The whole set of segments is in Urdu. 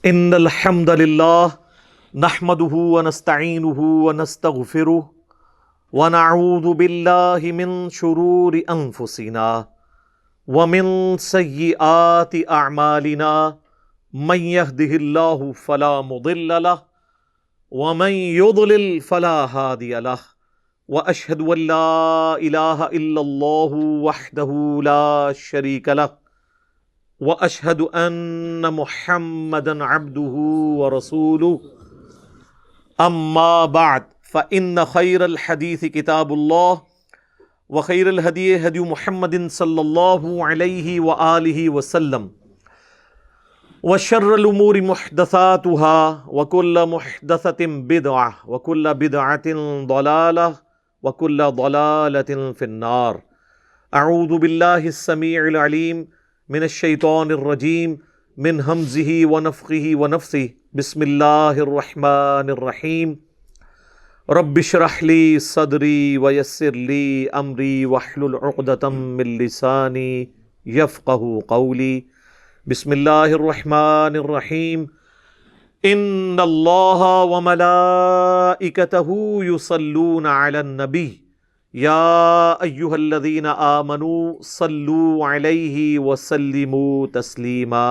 ان الحمد للہ نحمده ونستعینه ونستغفره ونعوذ باللہ من شرور انفسنا ومن سیئات اعمالنا من يهده الله فلا مضل له ومن يضلل فلا هادي له واشهد ان لا اله الا الله وحده لا شريك له واشهد ان محمدا عبده ورسوله اما بعد فان خير الحديث كتاب الله وخير الهدي هدي محمد صلى الله عليه واله وسلم وشر الامور محدثاتها وكل محدثة بدعة وكل بدعة ضلالة وكل ضلالة في النار. اعوذ بالله السميع العليم من الشیطان الرجیم من ہمزہ ونفخہ ونفثہ بسم اللہ الرحمن الرحیم رب اشرح لی صدری ویسر لی امری واحلل عقدۃ من لسانی یفقہوا قولی. بسم اللہ الرحمن الرحیم ان اللہ وملائکتہ یصلون علی النبی یا ایہا الذین آمنوا صلوا علیہ وسلموا تسلیما.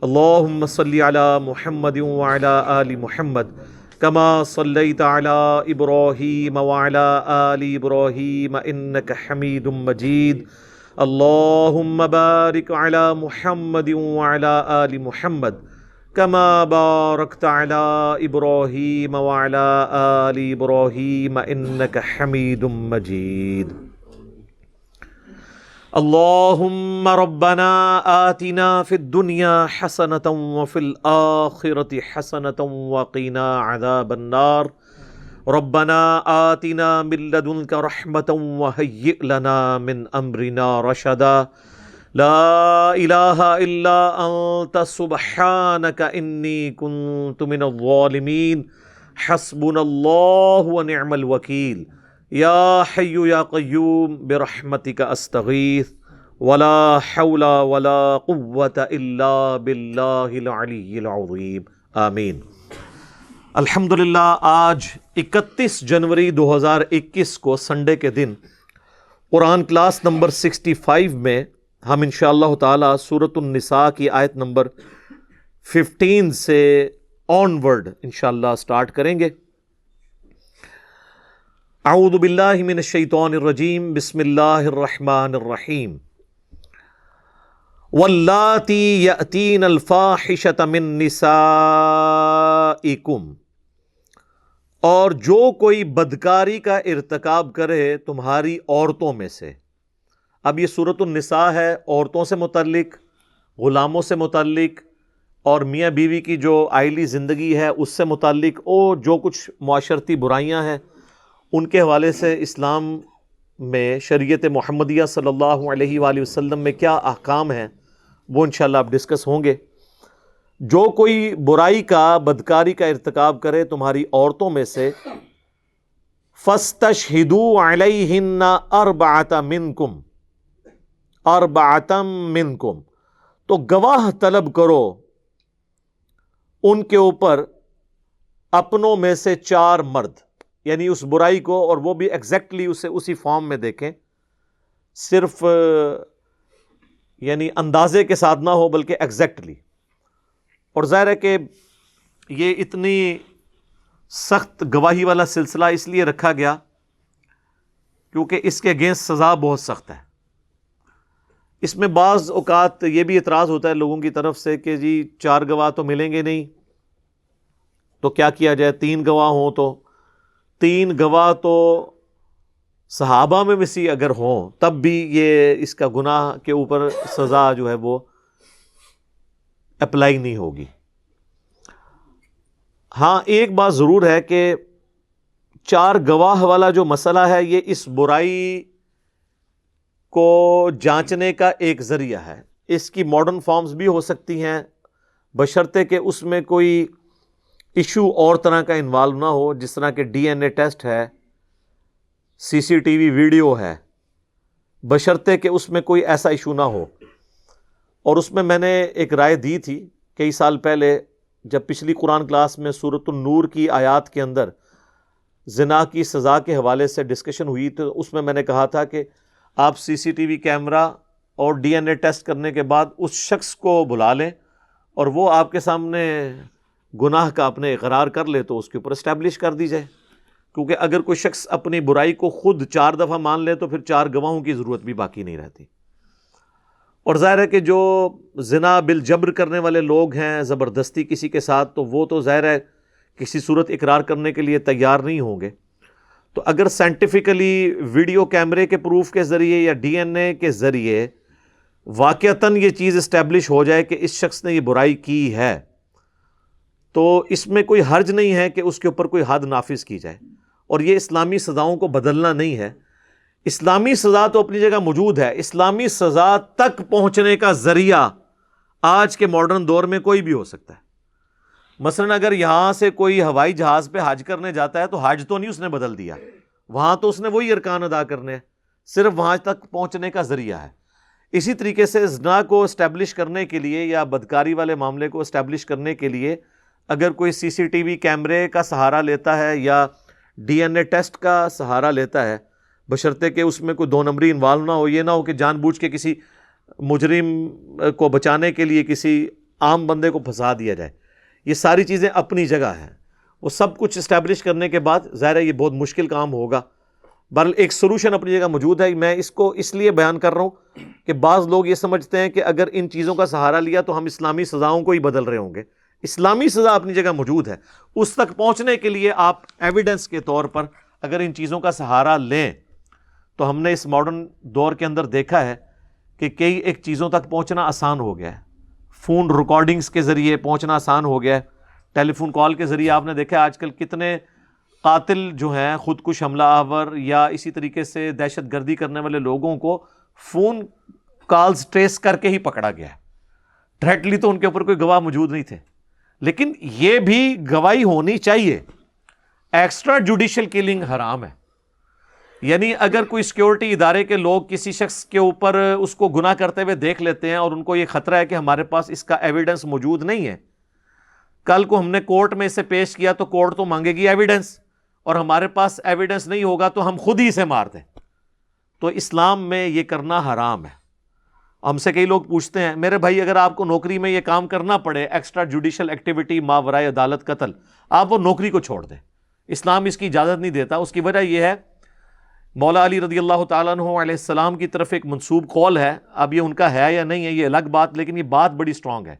اللہم صلی علی محمد وعلی آل محمد کما صلیت علی ابراہیم وعلی آل ابراہیم انک حمید مجید. اللہم بارک علی محمد وعلی آل محمد کما بارکت علی ابراہیم وعلی آل ابراہیم انک حمید مجید. اللہم ربنا آتنا فی الدنیا حسنۃ وفی الآخرۃ حسنۃ وقنا عذاب النار. ربنا آتنا من لدنک رحمۃ وہیئ لنا من امرنا رشدا. لا الہ الا انت سبحانک انی کنت من الظالمین. حسبنا اللہ ونعم الوکیل. یا حی یا قیوم برحمتک استغیث ولا حول ولا قوة الا باللہ العلی العظیم. آمین. الحمدللہ آج 31 جنوری 2021 کو سنڈے کے دن قرآن کلاس نمبر 65 میں ہم انشاءاللہ تعالی سورۃ النساء کی آیت نمبر 15 سے آن ورڈ انشاءاللہ سٹارٹ کریں گے. اعوذ باللہ من الشیطان الرجیم بسم اللہ الرحمن الرحیم. واللاتی یأتین الفاحشۃ من نسائکم، اور جو کوئی بدکاری کا ارتکاب کرے تمہاری عورتوں میں سے. اب یہ سورۃ النساء ہے، عورتوں سے متعلق، غلاموں سے متعلق، اور میاں بیوی کی جو آئلی زندگی ہے اس سے متعلق، اور جو کچھ معاشرتی برائیاں ہیں ان کے حوالے سے اسلام میں شریعت محمدیہ صلی اللہ علیہ وآلہ وسلم میں کیا احکام ہیں وہ انشاءاللہ اب ڈسکس ہوں گے. جو کوئی برائی کا، بدکاری کا ارتکاب کرے تمہاری عورتوں میں سے، فَاسْتَشْهِدُوا عَلَيْهِنَّ أَرْبَعَةً مِّنْكُمْ، تو گواہ طلب کرو ان کے اوپر اپنوں میں سے 4 مرد. یعنی اس برائی کو، اور وہ بھی ایگزیکٹلی اسے اسی فارم میں دیکھیں، صرف یعنی اندازے کے ساتھ نہ ہو بلکہ ایگزیکٹلی. اور ظاہر ہے کہ یہ اتنی سخت گواہی والا سلسلہ اس لیے رکھا گیا کیونکہ اس کے اگینسٹ سزا بہت سخت ہے. اس میں بعض اوقات یہ بھی اعتراض ہوتا ہے لوگوں کی طرف سے کہ جی 4 گواہ تو ملیں گے نہیں، تو کیا کیا جائے؟ 3 گواہ ہوں تو 3 گواہ تو صحابہ میں بھی اگر ہوں تب بھی یہ اس کا گناہ کے اوپر سزا جو ہے وہ اپلائی نہیں ہوگی. ہاں ایک بات ضرور ہے کہ 4 گواہ والا جو مسئلہ ہے یہ اس برائی کو جانچنے کا ایک ذریعہ ہے. اس کی ماڈرن فارمز بھی ہو سکتی ہیں بشرطے کہ اس میں کوئی ایشو اور طرح کا انوالو نہ ہو، جس طرح کہ ڈی این اے ٹیسٹ ہے، سی سی ٹی وی ویڈیو ہے، بشرطے کہ اس میں کوئی ایسا ایشو نہ ہو. اور اس میں نے ایک رائے دی تھی کئی سال پہلے جب پچھلی قرآن کلاس میں سورۃ النور کی آیات کے اندر زنا کی سزا کے حوالے سے ڈسکشن ہوئی تو اس میں نے کہا تھا کہ آپ سی سی ٹی وی کیمرہ اور ڈی این اے ٹیسٹ کرنے کے بعد اس شخص کو بلا لیں اور وہ آپ کے سامنے گناہ کا اپنے اقرار کر لے تو اس کے اوپر اسٹیبلش کر دی جائے، کیونکہ اگر کوئی شخص اپنی برائی کو خود 4 دفعہ مان لے تو پھر 4 گواہوں کی ضرورت بھی باقی نہیں رہتی۔ اور ظاہر ہے کہ جو زنا بالجبر کرنے والے لوگ ہیں زبردستی کسی کے ساتھ، تو وہ تو ظاہر ہے کسی صورت اقرار کرنے کے لیے تیار نہیں ہوں گے۔ تو اگر سائنٹیفکلی ویڈیو کیمرے کے پروف کے ذریعے یا ڈی این اے کے ذریعے واقعتاً یہ چیز اسٹیبلش ہو جائے کہ اس شخص نے یہ برائی کی ہے، تو اس میں کوئی حرج نہیں ہے کہ اس کے اوپر کوئی حد نافذ کی جائے۔ اور یہ اسلامی سزاؤں کو بدلنا نہیں ہے، اسلامی سزا تو اپنی جگہ موجود ہے، اسلامی سزا تک پہنچنے کا ذریعہ آج کے ماڈرن دور میں کوئی بھی ہو سکتا ہے۔ مثلا اگر یہاں سے کوئی ہوائی جہاز پہ حج کرنے جاتا ہے تو حج تو نہیں اس نے بدل دیا، وہاں تو اس نے وہی ارکان ادا کرنے ہیں، صرف وہاں تک پہنچنے کا ذریعہ ہے۔ اسی طریقے سے زنا کو اسٹیبلش کرنے کے لیے یا بدکاری والے معاملے کو اسٹیبلش کرنے کے لیے اگر کوئی سی سی ٹی وی کیمرے کا سہارا لیتا ہے یا ڈی این اے ٹیسٹ کا سہارا لیتا ہے، بشرطے کہ اس میں کوئی 2 نمبری انوالو نہ ہو، یہ نہ ہو کہ جان بوجھ کے کسی مجرم کو بچانے کے لیے کسی عام بندے کو پھنسا دیا جائے، یہ ساری چیزیں اپنی جگہ ہیں۔ وہ سب کچھ اسٹیبلش کرنے کے بعد ظاہر ہے یہ بہت مشکل کام ہوگا، بہرحال ایک سلوشن اپنی جگہ موجود ہے۔ میں اس کو اس لیے بیان کر رہا ہوں کہ بعض لوگ یہ سمجھتے ہیں کہ اگر ان چیزوں کا سہارا لیا تو ہم اسلامی سزاؤں کو ہی بدل رہے ہوں گے۔ اسلامی سزا اپنی جگہ موجود ہے، اس تک پہنچنے کے لیے آپ ایویڈنس کے طور پر اگر ان چیزوں کا سہارا لیں تو ہم نے اس ماڈرن دور کے اندر دیکھا ہے کہ کئی ایک چیزوں تک پہنچنا آسان ہو گیا ہے، فون ریکارڈنگز کے ذریعے پہنچنا آسان ہو گیا ہے، ٹیلی فون کال کے ذریعے آپ نے دیکھا آج کل کتنے قاتل جو ہیں خودکش حملہ آور یا اسی طریقے سے دہشت گردی کرنے والے لوگوں کو فون کالز ٹریس کر کے ہی پکڑا گیا ہے۔ ڈائریکٹلی تو ان کے اوپر کوئی گواہ موجود نہیں تھے، لیکن یہ بھی گواہی ہونی چاہیے۔ ایکسٹرا جوڈیشل کلنگ حرام ہے، یعنی اگر کوئی سیکیورٹی ادارے کے لوگ کسی شخص کے اوپر اس کو گناہ کرتے ہوئے دیکھ لیتے ہیں اور ان کو یہ خطرہ ہے کہ ہمارے پاس اس کا ایویڈنس موجود نہیں ہے، کل کو ہم نے کورٹ میں اسے پیش کیا تو کورٹ تو مانگے گی ایویڈنس، اور ہمارے پاس ایویڈنس نہیں ہوگا تو ہم خود ہی اسے مار دیں، تو اسلام میں یہ کرنا حرام ہے۔ ہم سے کئی لوگ پوچھتے ہیں میرے بھائی اگر آپ کو نوکری میں یہ کام کرنا پڑے ایکسٹرا جوڈیشل ایکٹیویٹی ماورائے عدالت قتل، آپ وہ نوکری کو چھوڑ دیں، اسلام اس کی اجازت نہیں دیتا۔ اس کی وجہ یہ ہے مولا علی رضی اللہ تعالیٰ عنہ علیہ السلام کی طرف ایک منسوب قول ہے، اب یہ ان کا ہے یا نہیں ہے یہ الگ بات، لیکن یہ بات بڑی سٹرونگ ہے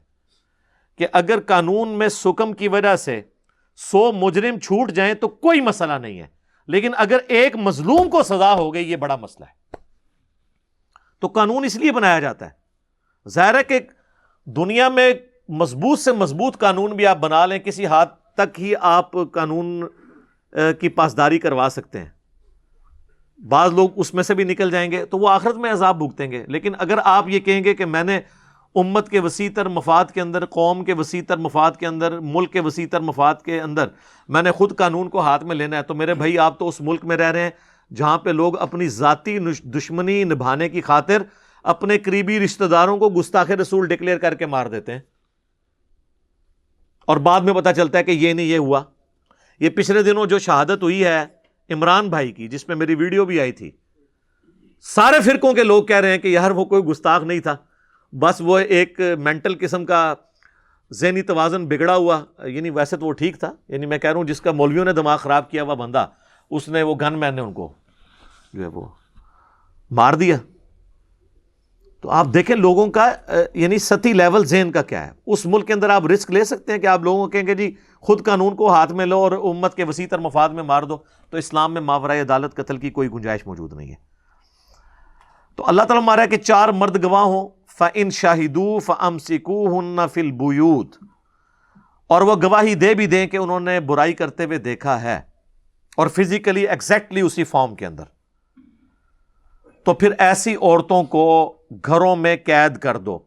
کہ اگر قانون میں سکم کی وجہ سے 100 مجرم چھوٹ جائیں تو کوئی مسئلہ نہیں ہے، لیکن اگر ایک مظلوم کو سزا ہو گئی یہ بڑا مسئلہ ہے۔ تو قانون اس لیے بنایا جاتا ہے، ظاہر ہے کہ دنیا میں مضبوط سے مضبوط قانون بھی آپ بنا لیں کسی حد تک ہی آپ قانون کی پاسداری کروا سکتے ہیں، بعض لوگ اس میں سے بھی نکل جائیں گے تو وہ آخرت میں عذاب بھگتیں گے۔ لیکن اگر آپ یہ کہیں گے کہ میں نے امت کے وسیع تر مفاد کے اندر، قوم کے وسیع تر مفاد کے اندر، ملک کے وسیع تر مفاد کے اندر میں نے خود قانون کو ہاتھ میں لینا ہے، تو میرے بھائی آپ تو اس ملک میں رہ رہے ہیں جہاں پہ لوگ اپنی ذاتی دشمنی نبھانے کی خاطر اپنے قریبی رشتہ داروں کو گستاخ رسول ڈکلیئر کر کے مار دیتے ہیں، اور بعد میں پتہ چلتا ہے کہ یہ نہیں یہ ہوا۔ یہ پچھلے دنوں جو شہادت ہوئی ہے عمران بھائی کی، جس پہ میری ویڈیو بھی آئی تھی، سارے فرقوں کے لوگ کہہ رہے ہیں کہ یار وہ کوئی گستاخ نہیں تھا، بس وہ ایک مینٹل قسم کا ذہنی توازن بگڑا ہوا، یعنی ویسے تو وہ ٹھیک تھا، یعنی میں کہہ رہا ہوں جس کا مولویوں نے دماغ خراب کیا ہوا بندہ، اس نے وہ گن مین نے ان کو جو ہے وہ مار دیا۔ تو آپ دیکھیں لوگوں کا یعنی سطحی لیول ذہن کا کیا ہے۔ اس ملک کے اندر آپ رسک لے سکتے ہیں کہ آپ لوگوں کو کہیں گے جی خود قانون کو ہاتھ میں لو اور امت کے وسیع تر مفاد میں مار دو، تو اسلام میں ماورائے عدالت قتل کی کوئی گنجائش موجود نہیں ہے۔ تو اللہ تعالیٰ مارا ہے کہ 4 مرد گواہ ہوں، فَإِن شَهِدُوا فَأَمْسِكُوهُنَّ فِي الْبُيُوتِ، اور وہ گواہی دے بھی دیں کہ انہوں نے برائی کرتے ہوئے دیکھا ہے، اور فزیکلی ایگزیکٹلی اسی فارم کے اندر، تو پھر ایسی عورتوں کو گھروں میں قید کر دو،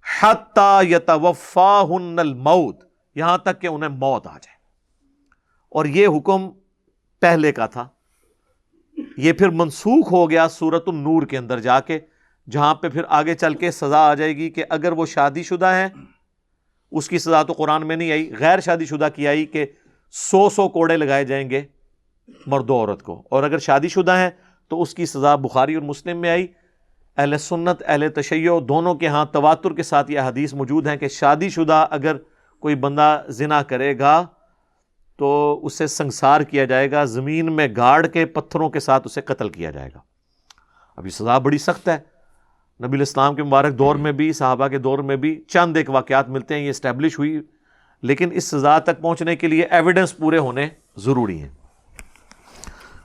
حَتَّى يَتَوَفَّاهُنَّ الْمَوْتِ، یہاں تک کہ انہیں موت آ جائے۔ اور یہ حکم پہلے کا تھا، یہ پھر منسوخ ہو گیا سورۃ النور کے اندر جا کے، جہاں پہ پھر آگے چل کے سزا آ جائے گی کہ اگر وہ شادی شدہ ہیں اس کی سزا تو قرآن میں نہیں آئی. غیر شادی شدہ کی آئی کہ 100 کوڑے لگائے جائیں گے مرد و عورت کو. اور اگر شادی شدہ ہیں تو اس کی سزا بخاری اور مسلم میں آئی. اہل سنت اہل تشیع دونوں کے ہاں تواتر کے ساتھ یہ حدیث موجود ہیں کہ شادی شدہ اگر کوئی بندہ زنا کرے گا تو اسے سنسار کیا جائے گا, زمین میں گاڑ کے پتھروں کے ساتھ اسے قتل کیا جائے گا. اب یہ سزا بڑی سخت ہے. نبی الاسلام کے مبارک دور میں بھی, صحابہ کے دور میں بھی چند ایک واقعات ملتے ہیں یہ اسٹیبلش ہوئی, لیکن اس سزا تک پہنچنے کے لیے ایویڈنس پورے ہونے ضروری ہیں.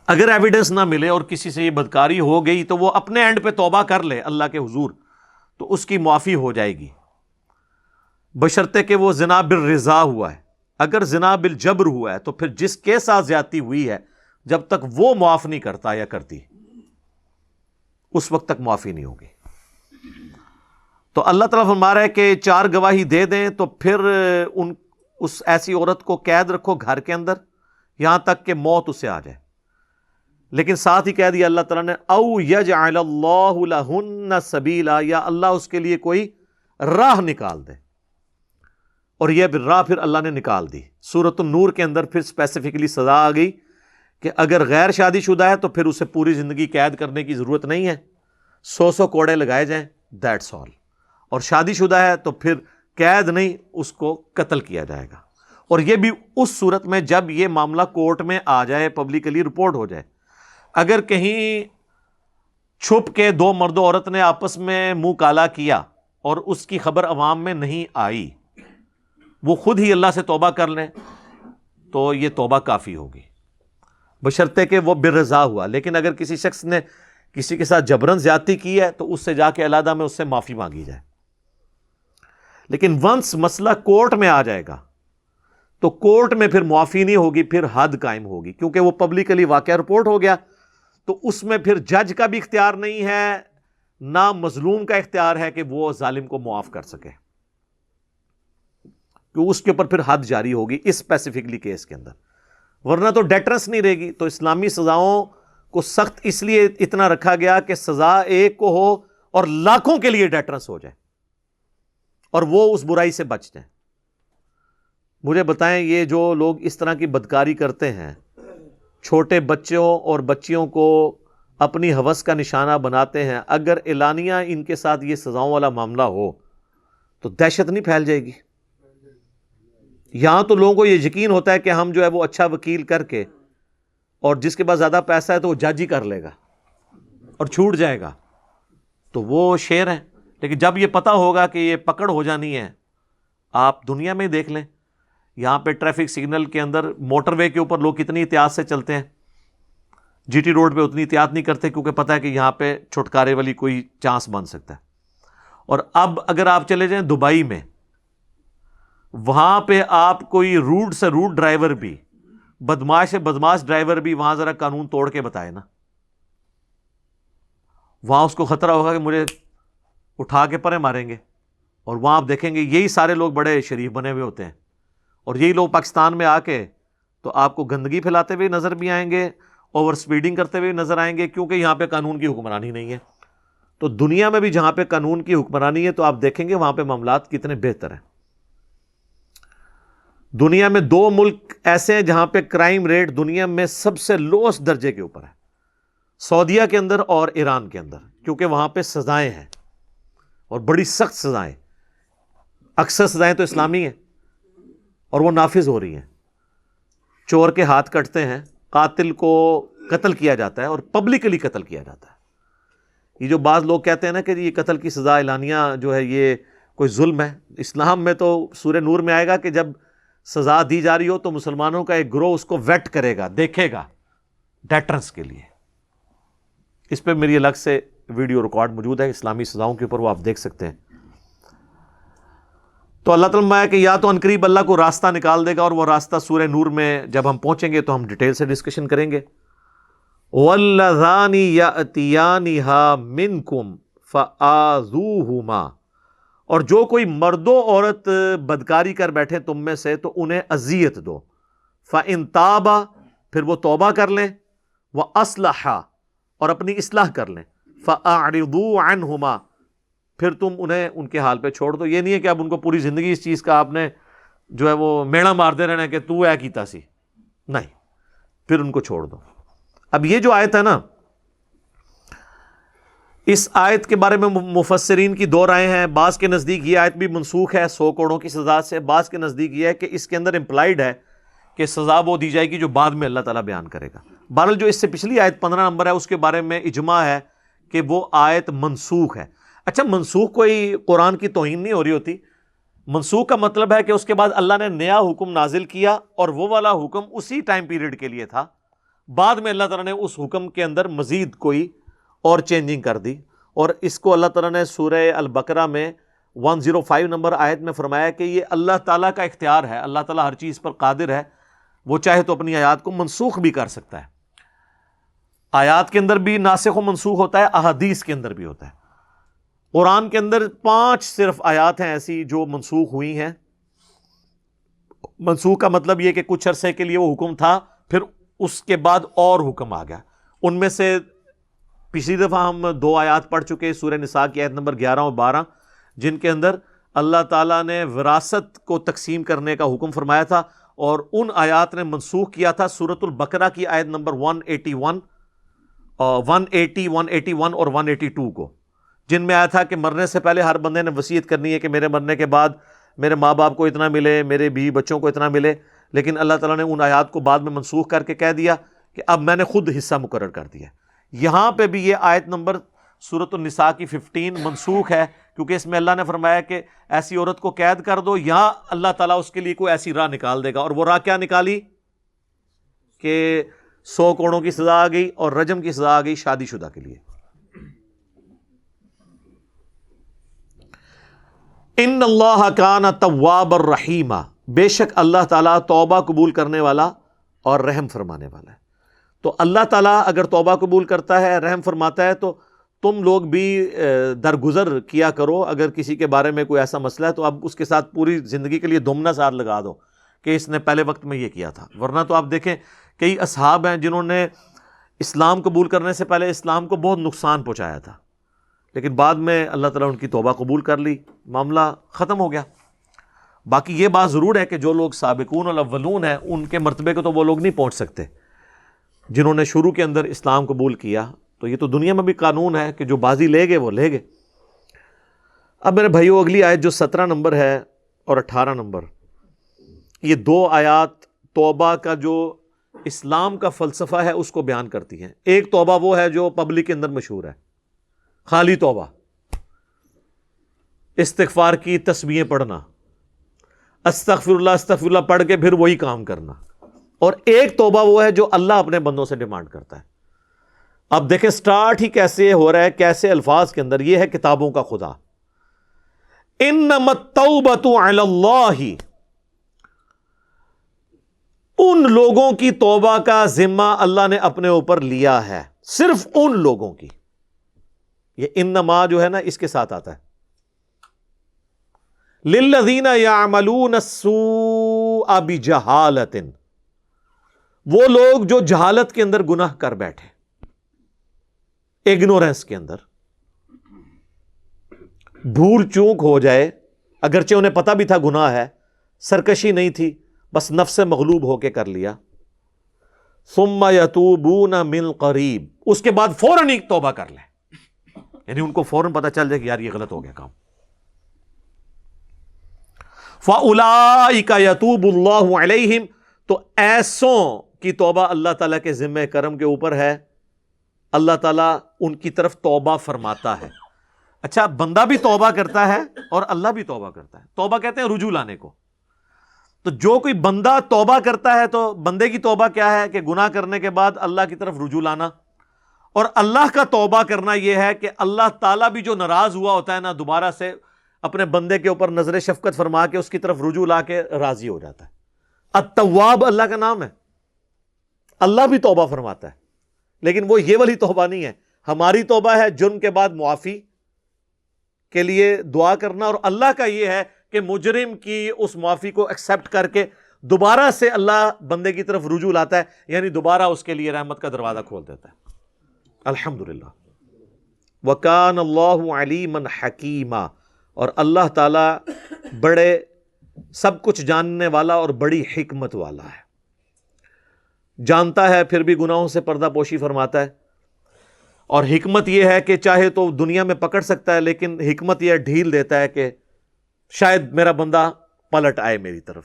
اگر ایویڈنس نہ ملے اور کسی سے یہ بدکاری ہو گئی تو وہ اپنے اینڈ پہ توبہ کر لے اللہ کے حضور, تو اس کی معافی ہو جائے گی, بشرطے کہ وہ زنا بالرضا ہوا ہے. اگر زنا بالجبر ہوا ہے تو پھر جس کے ساتھ زیادتی ہوئی ہے جب تک وہ معاف نہیں کرتا یا کرتی اس وقت تک معافی نہیں ہوگی. تو اللہ تعالیٰ فرما رہا ہے کہ 4 گواہی دے دیں تو پھر اس ایسی عورت کو قید رکھو گھر کے اندر یہاں تک کہ موت اسے آ جائے. لیکن ساتھ ہی کہہ دیا اللہ تعالیٰ نے او یجعل اللہ لہن سبیلا, یا اللہ اس کے لیے کوئی راہ نکال دے. اور یہ راہ پھر اللہ نے نکال دی. سورۃ النور کے اندر پھر اسپیسیفکلی سزا آ گئی کہ اگر غیر شادی شدہ ہے تو پھر اسے پوری زندگی قید کرنے کی ضرورت نہیں ہے, 100 کوڑے لگائے جائیں, دیٹس آل. اور شادی شدہ ہے تو پھر قید نہیں, اس کو قتل کیا جائے گا. اور یہ بھی اس صورت میں جب یہ معاملہ کورٹ میں آ جائے, پبلکلی رپورٹ ہو جائے. اگر کہیں چھپ کے 2 مرد و عورت نے آپس میں منہ کالا کیا اور اس کی خبر عوام میں نہیں آئی, وہ خود ہی اللہ سے توبہ کر لیں تو یہ توبہ کافی ہوگی, بشرطے کہ وہ بالرضا ہوا. لیکن اگر کسی شخص نے کسی کے ساتھ جبرن زیادتی کی ہے تو اس سے جا کے علیحدہ میں اس سے معافی مانگی جائے. لیکن ونس مسئلہ کورٹ میں آ جائے گا تو کورٹ میں پھر معافی نہیں ہوگی, پھر حد قائم ہوگی, کیونکہ وہ پبلکلی واقعہ رپورٹ ہو گیا. تو اس میں پھر جج کا بھی اختیار نہیں ہے, نہ مظلوم کا اختیار ہے کہ وہ ظالم کو معاف کر سکے, کہ اس کے اوپر پھر حد جاری ہوگی اس اسپیسیفکلی کیس کے اندر. ورنہ تو ڈیٹرنس نہیں رہے گی. تو اسلامی سزاؤں کو سخت اس لیے اتنا رکھا گیا کہ سزا ایک کو ہو اور لاکھوں کے لیے ڈیٹرنس ہو جائے اور وہ اس برائی سے بچ جائیں. مجھے بتائیں, یہ جو لوگ اس طرح کی بدکاری کرتے ہیں, چھوٹے بچوں اور بچیوں کو اپنی ہوس کا نشانہ بناتے ہیں, اگر اعلانیہ ان کے ساتھ یہ سزاؤں والا معاملہ ہو تو دہشت نہیں پھیل جائے گی؟ یہاں تو لوگوں کو یہ یقین ہوتا ہے کہ ہم جو ہے وہ اچھا وکیل کر کے, اور جس کے پاس زیادہ پیسہ ہے تو وہ جج ہی کر لے گا اور چھوٹ جائے گا, تو وہ شیر ہیں. لیکن جب یہ پتہ ہوگا کہ یہ پکڑ ہو جانی ہے, آپ دنیا میں دیکھ لیں, یہاں پہ ٹریفک سگنل کے اندر موٹر وے کے اوپر لوگ کتنی احتیاط سے چلتے ہیں, جی ٹی روڈ پہ اتنی احتیاط نہیں کرتے کیونکہ پتہ ہے کہ یہاں پہ چھٹکارے والی کوئی چانس بن سکتا ہے. اور اب اگر آپ چلے جائیں دبئی میں, وہاں پہ آپ کوئی روڈ سے روڈ ڈرائیور بھی, بدماش سے بدماش ڈرائیور بھی وہاں ذرا قانون توڑ کے بتائے نا, وہاں اس کو خطرہ ہوگا کہ مجھے اٹھا کے پرے ماریں گے. اور وہاں آپ دیکھیں گے یہی سارے لوگ بڑے شریف بنے ہوئے ہوتے ہیں, اور یہی لوگ پاکستان میں آ کے تو آپ کو گندگی پھیلاتے ہوئے نظر بھی آئیں گے, اوور سپیڈنگ کرتے ہوئے نظر آئیں گے, کیونکہ یہاں پہ قانون کی حکمرانی نہیں ہے. تو دنیا میں بھی جہاں پہ قانون کی حکمرانی ہے تو آپ دیکھیں گے وہاں پہ معاملات کتنے بہتر ہیں. دنیا میں 2 ملک ایسے ہیں جہاں پہ کرائم ریٹ دنیا میں سب سے لوسٹ درجے کے اوپر ہے, سعودیہ کے اندر اور ایران کے اندر, کیونکہ وہاں پہ سزائیں ہیں اور بڑی سخت سزائیں. اکثر سزائیں تو اسلامی ہیں اور وہ نافذ ہو رہی ہیں. چور کے ہاتھ کٹتے ہیں, قاتل کو قتل کیا جاتا ہے اور پبلکلی قتل کیا جاتا ہے. یہ جو بعض لوگ کہتے ہیں نا کہ یہ قتل کی سزا اعلانیہ جو ہے یہ کوئی ظلم ہے, اسلام میں تو سورہ نور میں آئے گا کہ جب سزا دی جا رہی ہو تو مسلمانوں کا ایک گروہ اس کو ویٹ کرے گا, دیکھے گا ڈیٹرنس کے لیے. اس پہ میری الگ سے ویڈیو ریکارڈ موجود ہے اسلامی سزاؤں کے اوپر, وہ آپ دیکھ سکتے ہیں. تو اللہ تعالیٰ کہ یا تو عنقریب اللہ کو راستہ نکال دے گا, اور وہ راستہ سورہ نور میں جب ہم پہنچیں گے تو ہم ڈیٹیل سے ڈسکشن کریں گے. وَاللَّذَانِ يَأْتِيَانِهَا مِنْكُمْ فَآذُوهُمَا, اور جو کوئی مرد و عورت بدکاری کر بیٹھے تم میں سے تو انہیں اذیت دو. فَإِن تَابَا, پھر وہ توبہ کر لیں, وَأَصْلَحَا, اور اپنی اصلاح کر لیں, فَأَعْرِضُوا عَنْهُمَا, پھر تم انہیں ان کے حال پہ چھوڑ دو. یہ نہیں ہے کہ اب ان کو پوری زندگی اس چیز کا آپ نے جو ہے وہ میڑا مارتے رہنا ہے کہ تو اے کیتا سی, نہیں, پھر ان کو چھوڑ دو. اب یہ جو آیت ہے نا, اس آیت کے بارے میں مفسرین کی دو رائے ہیں. بعض کے نزدیک یہ آیت بھی منسوخ ہے 100 کروڑوں کی سزا سے, بعض کے نزدیک یہ ہے کہ اس کے اندر امپلائڈ ہے کہ سزا وہ دی جائے گی جو بعد میں اللہ تعالیٰ بیان کرے گا. بہرحال جو اس سے پچھلی آیت 15 نمبر ہے اس کے بارے میں اجماع ہے کہ وہ آیت منسوخ ہے. اچھا, منسوخ کوئی قرآن کی توہین نہیں ہو رہی ہوتی. منسوخ کا مطلب ہے کہ اس کے بعد اللہ نے نیا حکم نازل کیا اور وہ والا حکم اسی ٹائم پیریڈ کے لیے تھا, بعد میں اللہ تعالیٰ نے اس حکم کے اندر مزید کوئی اور چینجنگ کر دی. اور اس کو اللہ تعالیٰ نے سورہ البقرہ میں 105 نمبر آیت میں فرمایا کہ یہ اللہ تعالیٰ کا اختیار ہے, اللہ تعالیٰ ہر چیز پر قادر ہے, وہ چاہے تو اپنی آیات کو منسوخ بھی کر سکتا ہے. آیات کے اندر بھی ناسخ و منسوخ ہوتا ہے, احادیث کے اندر بھی ہوتا ہے. قرآن کے اندر 5 صرف آیات ہیں ایسی جو منسوخ ہوئی ہیں. منسوخ کا مطلب یہ کہ کچھ عرصے کے لیے وہ حکم تھا, پھر اس کے بعد اور حکم آ گیا. ان میں سے پچھلی دفعہ ہم 2 آیات پڑھ چکے, سورہ نساء کی آیت نمبر 11 اور 12, جن کے اندر اللہ تعالیٰ نے وراثت کو تقسیم کرنے کا حکم فرمایا تھا, اور ان آیات نے منسوخ کیا تھا سورۃ البقرہ کی آیت نمبر 181 اور 182 کو, جن میں آیا تھا کہ مرنے سے پہلے ہر بندے نے وصیت کرنی ہے کہ میرے مرنے کے بعد میرے ماں باپ کو اتنا ملے, میرے بیوی بچوں کو اتنا ملے. لیکن اللہ تعالیٰ نے ان آیات کو بعد میں منسوخ کر کے کہہ دیا کہ اب میں نے خود حصہ مقرر کر دیا. یہاں پہ بھی یہ آیت نمبر سورۃ النساء کی 15 منسوخ ہے, کیونکہ اس میں اللہ نے فرمایا کہ ایسی عورت کو قید کر دو. یہاں اللہ تعالیٰ اس کے لیے کوئی ایسی راہ نکال دے گا, اور وہ راہ کیا نکالی کہ 100 کروڑوں کی سزا آ گئی اور رجم کی سزا آ گئی شادی شدہ کے لیے. ان اللہ کان توابا الرحیما, بے شک اللہ تعالیٰ توبہ قبول کرنے والا اور رحم فرمانے والا ہے. تو اللہ تعالیٰ اگر توبہ قبول کرتا ہے, رحم فرماتا ہے, تو تم لوگ بھی درگزر کیا کرو. اگر کسی کے بارے میں کوئی ایسا مسئلہ ہے تو اب اس کے ساتھ پوری زندگی کے لیے دھمنا ساتھ لگا دو کہ اس نے پہلے وقت میں یہ کیا تھا. ورنہ تو آپ دیکھیں کئی اصحاب ہیں جنہوں نے اسلام قبول کرنے سے پہلے اسلام کو بہت نقصان پہنچایا تھا, لیکن بعد میں اللہ تعالیٰ ان کی توبہ قبول کر لی, معاملہ ختم ہو گیا. باقی یہ بات ضرور ہے کہ جو لوگ سابقون الاولون ہیں ان کے مرتبے کو تو وہ لوگ نہیں پہنچ سکتے جنہوں نے شروع کے اندر اسلام قبول کیا. تو یہ تو دنیا میں بھی قانون ہے کہ جو بازی لے گئے وہ لے گئے. اب میرے بھائیو, اگلی آیت جو 17 نمبر ہے اور 18 نمبر, یہ 2 آیات توبہ کا جو اسلام کا فلسفہ ہے اس کو بیان کرتی ہیں. ایک توبہ وہ ہے جو پبلک کے اندر مشہور ہے, خالی توبہ, استغفار کی تسبیحیں پڑھنا, استغفر اللہ پڑھ کے پھر وہی کام کرنا. اور ایک توبہ وہ ہے جو اللہ اپنے بندوں سے ڈیمانڈ کرتا ہے. اب دیکھیں سٹارٹ ہی کیسے ہو رہا ہے, کیسے الفاظ کے اندر. یہ ہے کتابوں کا خدا, انما التوبۃ علی اللہ, ان لوگوں کی توبہ کا ذمہ اللہ نے اپنے اوپر لیا ہے, صرف ان لوگوں کی. یہ انما جو ہے نا اس کے ساتھ آتا ہے, للذین یعملون السوء بجہالۃ, وہ لوگ جو جہالت کے اندر گناہ کر بیٹھے, ایگنورنس کے اندر, بھول چوک ہو جائے, اگرچہ انہیں پتہ بھی تھا گناہ ہے, سرکشی نہیں تھی, بس نفس سے مغلوب ہو کے کر لیا. ثم یتوبون من قریب, اس کے بعد فوراً ایک توبہ کر لیں, یعنی ان کو فوراً پتہ چل جائے کہ یار یہ غلط ہو گیا کام. فَأُولَئِكَ يَتُوبُ اللَّهُ عَلَيْهِمْ, تو ایسوں کی توبہ اللہ تعالیٰ کے ذمہ کرم کے اوپر ہے, اللہ تعالیٰ ان کی طرف توبہ فرماتا ہے. اچھا, بندہ بھی توبہ کرتا ہے اور اللہ بھی توبہ کرتا ہے. توبہ کہتے ہیں رجوع لانے کو. تو جو کوئی بندہ توبہ کرتا ہے تو بندے کی توبہ کیا ہے کہ گناہ کرنے کے بعد اللہ کی طرف رجوع لانا, اور اللہ کا توبہ کرنا یہ ہے کہ اللہ تعالیٰ بھی جو ناراض ہوا ہوتا ہے نا, دوبارہ سے اپنے بندے کے اوپر نظر شفقت فرما کے اس کی طرف رجوع لا کے راضی ہو جاتا ہے. التواب اللہ کا نام ہے, اللہ بھی توبہ فرماتا ہے, لیکن وہ یہ والی توبہ نہیں ہے. ہماری توبہ ہے جرم کے بعد معافی کے لیے دعا کرنا, اور اللہ کا یہ ہے کہ مجرم کی اس معافی کو ایکسپٹ کر کے دوبارہ سے اللہ بندے کی طرف رجوع لاتا ہے, یعنی دوبارہ اس کے لیے رحمت کا دروازہ کھول دیتا ہے. الحمدللہ, وَكَانَ اللَّهُ عَلِيمًا حَكِيمًا، اور اللہ تعالیٰ بڑے سب کچھ جاننے والا اور بڑی حکمت والا ہے، جانتا ہے پھر بھی گناہوں سے پردہ پوشی فرماتا ہے. اور حکمت یہ ہے کہ چاہے تو دنیا میں پکڑ سکتا ہے، لیکن حکمت یہ ڈھیل دیتا ہے کہ شاید میرا بندہ پلٹ آئے میری طرف.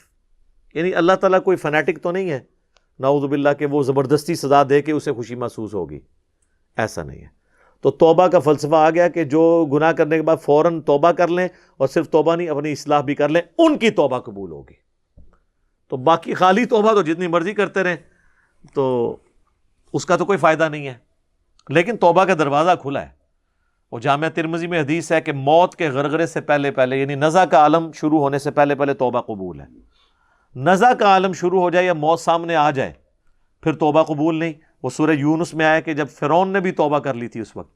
یعنی اللہ تعالیٰ کوئی فنیٹک تو نہیں ہے نعوذ باللہ کہ وہ زبردستی سزا دے کے اسے خوشی محسوس ہوگی، ایسا نہیں ہے. تو توبہ کا فلسفہ آ گیا کہ جو گناہ کرنے کے بعد فوراً توبہ کر لیں، اور صرف توبہ نہیں اپنی اصلاح بھی کر لیں، ان کی توبہ قبول ہوگی. تو باقی خالی توبہ تو جتنی مرضی کرتے رہیں تو اس کا تو کوئی فائدہ نہیں ہے. لیکن توبہ کا دروازہ کھلا ہے. اور جامعہ ترمذی میں حدیث ہے کہ موت کے غرغرے سے پہلے پہلے، یعنی نزع کا عالم شروع ہونے سے پہلے پہلے توبہ قبول ہے. نزع کا عالم شروع ہو جائے یا موت سامنے آ جائے پھر توبہ قبول نہیں. وہ سورہ یونس میں آیا کہ جب فرعون نے بھی توبہ کر لی تھی، اس وقت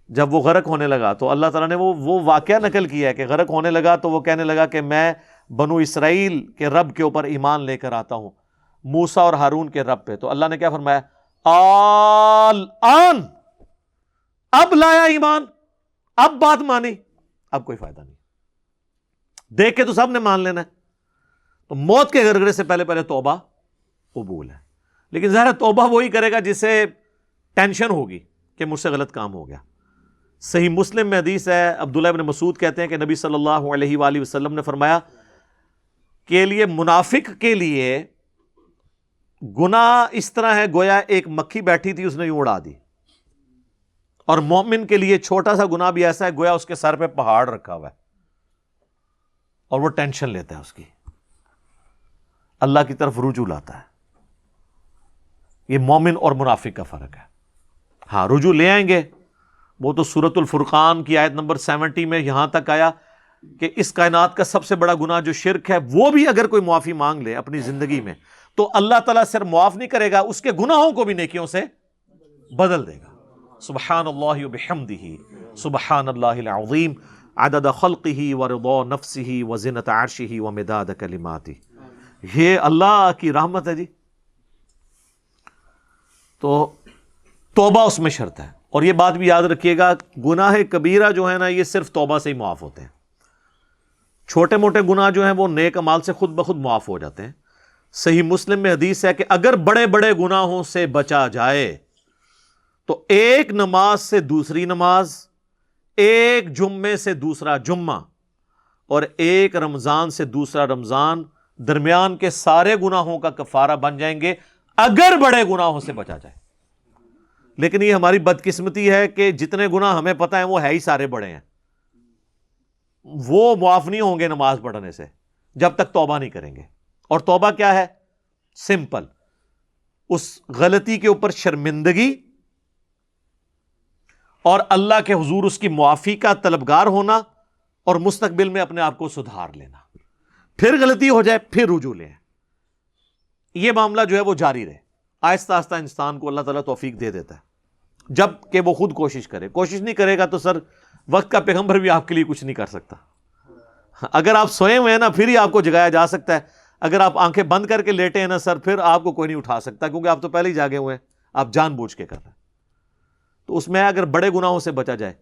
جب وہ غرق ہونے لگا تو اللہ تعالیٰ نے وہ واقعہ نقل کیا ہے کہ غرق ہونے لگا تو وہ کہنے لگا کہ میں بنو اسرائیل کے رب کے اوپر ایمان لے کر آتا ہوں، موسیٰ اور ہارون کے رب پہ. تو اللہ نے کیا فرمایا؟ آن، اب لایا ایمان، اب بات مانی، اب کوئی فائدہ نہیں. دیکھ کے تو سب نے مان لینا ہے. تو موت کے غرغرے سے پہلے پہلے توبہ قبول ہے. لیکن ظاہر توبہ وہی کرے گا جسے ٹینشن ہوگی کہ مجھ سے غلط کام ہو گیا. صحیح مسلم میں حدیث ہے، عبداللہ ابن مسعود کہتے ہیں کہ نبی صلی اللہ علیہ وآلہ وسلم نے فرمایا کہ لیے منافق کے لیے گناہ اس طرح ہے گویا ایک مکھی بیٹھی تھی اس نے یوں اڑا دی، اور مومن کے لیے چھوٹا سا گناہ بھی ایسا ہے گویا اس کے سر پہ پہاڑ رکھا ہوا ہے اور وہ ٹینشن لیتا ہے اس کی، اللہ کی طرف رجوع لاتا ہے. یہ مومن اور منافق کا فرق ہے. ہاں رجوع لے آئیں گے، وہ تو سورۃ الفرقان کی آیت نمبر 70 میں یہاں تک آیا کہ اس کائنات کا سب سے بڑا گناہ جو شرک ہے، وہ بھی اگر کوئی معافی مانگ لے اپنی زندگی میں تو اللہ تعالیٰ صرف معاف نہیں کرے گا، اس کے گناہوں کو بھی نیکیوں سے بدل دے گا. سبحان اللہ وبحمدہ، سبحان اللہ العظیم، عدد خلقہ ورضا نفسہ وزنۃ عرشہ ومداد کلماتہ. یہ اللہ کی رحمت ہے جی. تو توبہ اس میں شرط ہے. اور یہ بات بھی یاد رکھیے گا، گناہ کبیرہ جو ہے نا یہ صرف توبہ سے ہی معاف ہوتے ہیں. چھوٹے موٹے گناہ جو ہیں وہ نیک اعمال سے خود بخود معاف ہو جاتے ہیں. صحیح مسلم میں حدیث ہے کہ اگر بڑے بڑے گناہوں سے بچا جائے تو ایک نماز سے دوسری نماز، ایک جمعے سے دوسرا جمعہ، اور ایک رمضان سے دوسرا رمضان درمیان کے سارے گناہوں کا کفارہ بن جائیں گے اگر بڑے گناہوں سے بچا جائے. لیکن یہ ہماری بدقسمتی ہے کہ جتنے گناہ ہمیں پتہ ہیں وہ ہے ہی سارے بڑے ہیں، وہ معاف نہیں ہوں گے نماز پڑھنے سے جب تک توبہ نہیں کریں گے. اور توبہ کیا ہے؟ سمپل، اس غلطی کے اوپر شرمندگی اور اللہ کے حضور اس کی معافی کا طلبگار ہونا، اور مستقبل میں اپنے آپ کو سدھار لینا. پھر غلطی ہو جائے پھر رجوع لیں. یہ معاملہ جو ہے وہ جاری رہے. آہستہ آہستہ انسان کو اللہ تعالیٰ توفیق دے دیتا ہے جب کہ وہ خود کوشش کرے. کوشش نہیں کرے گا تو سر وقت کا پیغمبر بھی آپ کے لیے کچھ نہیں کر سکتا. اگر آپ سوئے ہوئے ہیں نا پھر ہی آپ کو جگایا جا سکتا ہے. اگر آپ آنکھیں بند کر کے لیٹے ہیں نا سر، پھر آپ کو کوئی نہیں اٹھا سکتا، کیونکہ آپ تو پہلے ہی جاگے ہوئے ہیں، آپ جان بوجھ کے کر رہے ہیں. تو اس میں اگر بڑے گناہوں سے بچا جائے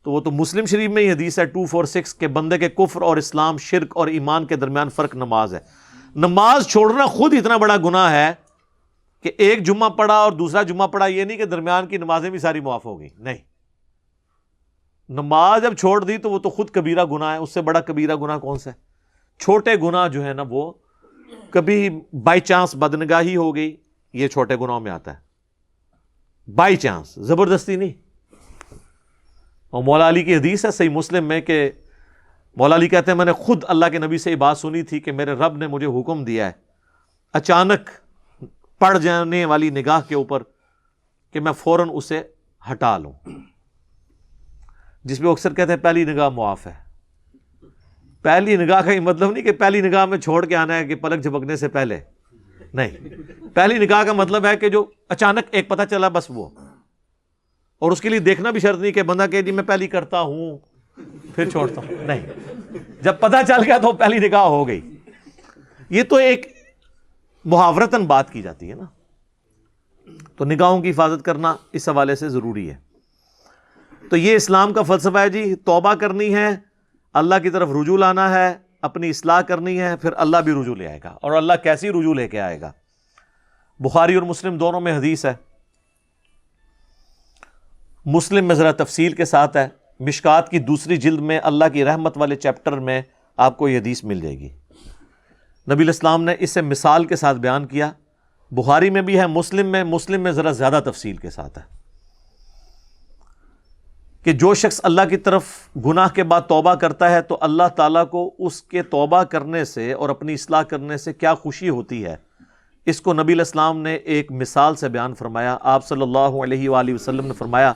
تو وہ تو مسلم شریف میں ہی حدیث ہے 246 کہ بندے کے کفر اور اسلام، شرک اور ایمان کے درمیان فرق نماز ہے. نماز چھوڑنا خود اتنا بڑا گناہ ہے کہ ایک جمعہ پڑھا اور دوسرا جمعہ پڑھا، یہ نہیں کہ درمیان کی نمازیں بھی ساری معاف ہو گئی، نہیں. نماز جب چھوڑ دی تو وہ تو خود کبیرہ گناہ ہے. اس سے بڑا کبیرہ گناہ کون سا ہے؟ چھوٹے گناہ جو ہے نا وہ کبھی بائی چانس بدنگاہی ہو گئی، یہ چھوٹے گناہوں میں آتا ہے، بائی چانس، زبردستی نہیں. اور مولا علی کی حدیث ہے صحیح مسلم میں کہ مولا علی کہتے ہیں میں نے خود اللہ کے نبی سے یہ بات سنی تھی کہ میرے رب نے مجھے حکم دیا ہے اچانک پڑ جانے والی نگاہ کے اوپر کہ میں فوراً اسے ہٹا لوں، جس میں اکثر کہتے ہیں پہلی نگاہ معاف ہے. پہلی نگاہ کا یہ مطلب نہیں کہ پہلی نگاہ میں چھوڑ کے آنا ہے کہ پلک جھپکنے سے پہلے، نہیں. پہلی نگاہ کا مطلب ہے کہ جو اچانک ایک پتہ چلا بس وہ، اور اس کے لیے دیکھنا بھی شرط نہیں کہ بندہ کہ جی میں پہلی کرتا ہوں پھر چھوڑتا ہوں، نہیں. جب پتہ چل گیا تو پہلی نگاہ ہو گئی. یہ تو ایک محاورتاً بات کی جاتی ہے نا. تو نگاہوں کی حفاظت کرنا اس حوالے سے ضروری ہے. تو یہ اسلام کا فلسفہ ہے جی، توبہ کرنی ہے، اللہ کی طرف رجوع لانا ہے، اپنی اصلاح کرنی ہے، پھر اللہ بھی رجوع لے آئے گا۔ اور اللہ کیسی رجوع لے کے آئے گا؟ بخاری اور مسلم دونوں میں حدیث ہے، مسلم میں ذرا تفصیل کے ساتھ ہے، مشکات کی دوسری جلد میں اللہ کی رحمت والے چیپٹر میں آپ کو یہ حدیث مل جائے گی۔ نبی علیہ السلام نے اسے مثال کے ساتھ بیان کیا، بخاری میں بھی ہے، مسلم میں ذرا زیادہ تفصیل کے ساتھ ہے کہ جو شخص اللہ کی طرف گناہ کے بعد توبہ کرتا ہے تو اللہ تعالیٰ کو اس کے توبہ کرنے سے اور اپنی اصلاح کرنے سے کیا خوشی ہوتی ہے، اس کو نبی علیہ السلام نے ایک مثال سے بیان فرمایا۔ آپ صلی اللہ علیہ وآلہ وسلم نے فرمایا،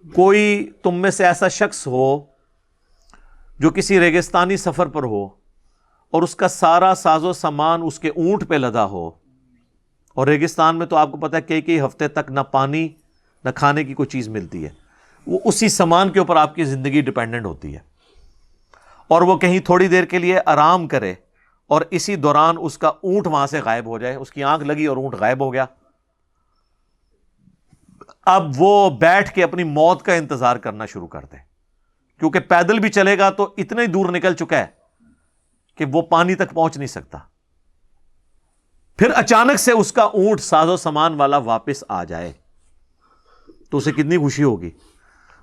کوئی تم میں سے ایسا شخص ہو جو کسی ریگستانی سفر پر ہو اور اس کا سارا ساز و سامان اس کے اونٹ پہ لدا ہو، اور ریگستان میں تو آپ کو پتہ ہے کئی ہفتے تک نہ پانی نہ کھانے کی کوئی چیز ملتی ہے، وہ اسی سامان کے اوپر آپ کی زندگی ڈیپینڈنٹ ہوتی ہے، اور وہ کہیں تھوڑی دیر کے لیے آرام کرے اور اسی دوران اس کا اونٹ وہاں سے غائب ہو جائے، اس کی آنکھ لگی اور اونٹ غائب ہو گیا، اب وہ بیٹھ کے اپنی موت کا انتظار کرنا شروع کر دے، کیونکہ پیدل بھی چلے گا تو اتنا ہی دور نکل چکا ہے کہ وہ پانی تک پہنچ نہیں سکتا، پھر اچانک سے اس کا اونٹ ساز و سامان والا واپس آ جائے تو اسے کتنی خوشی ہوگی؟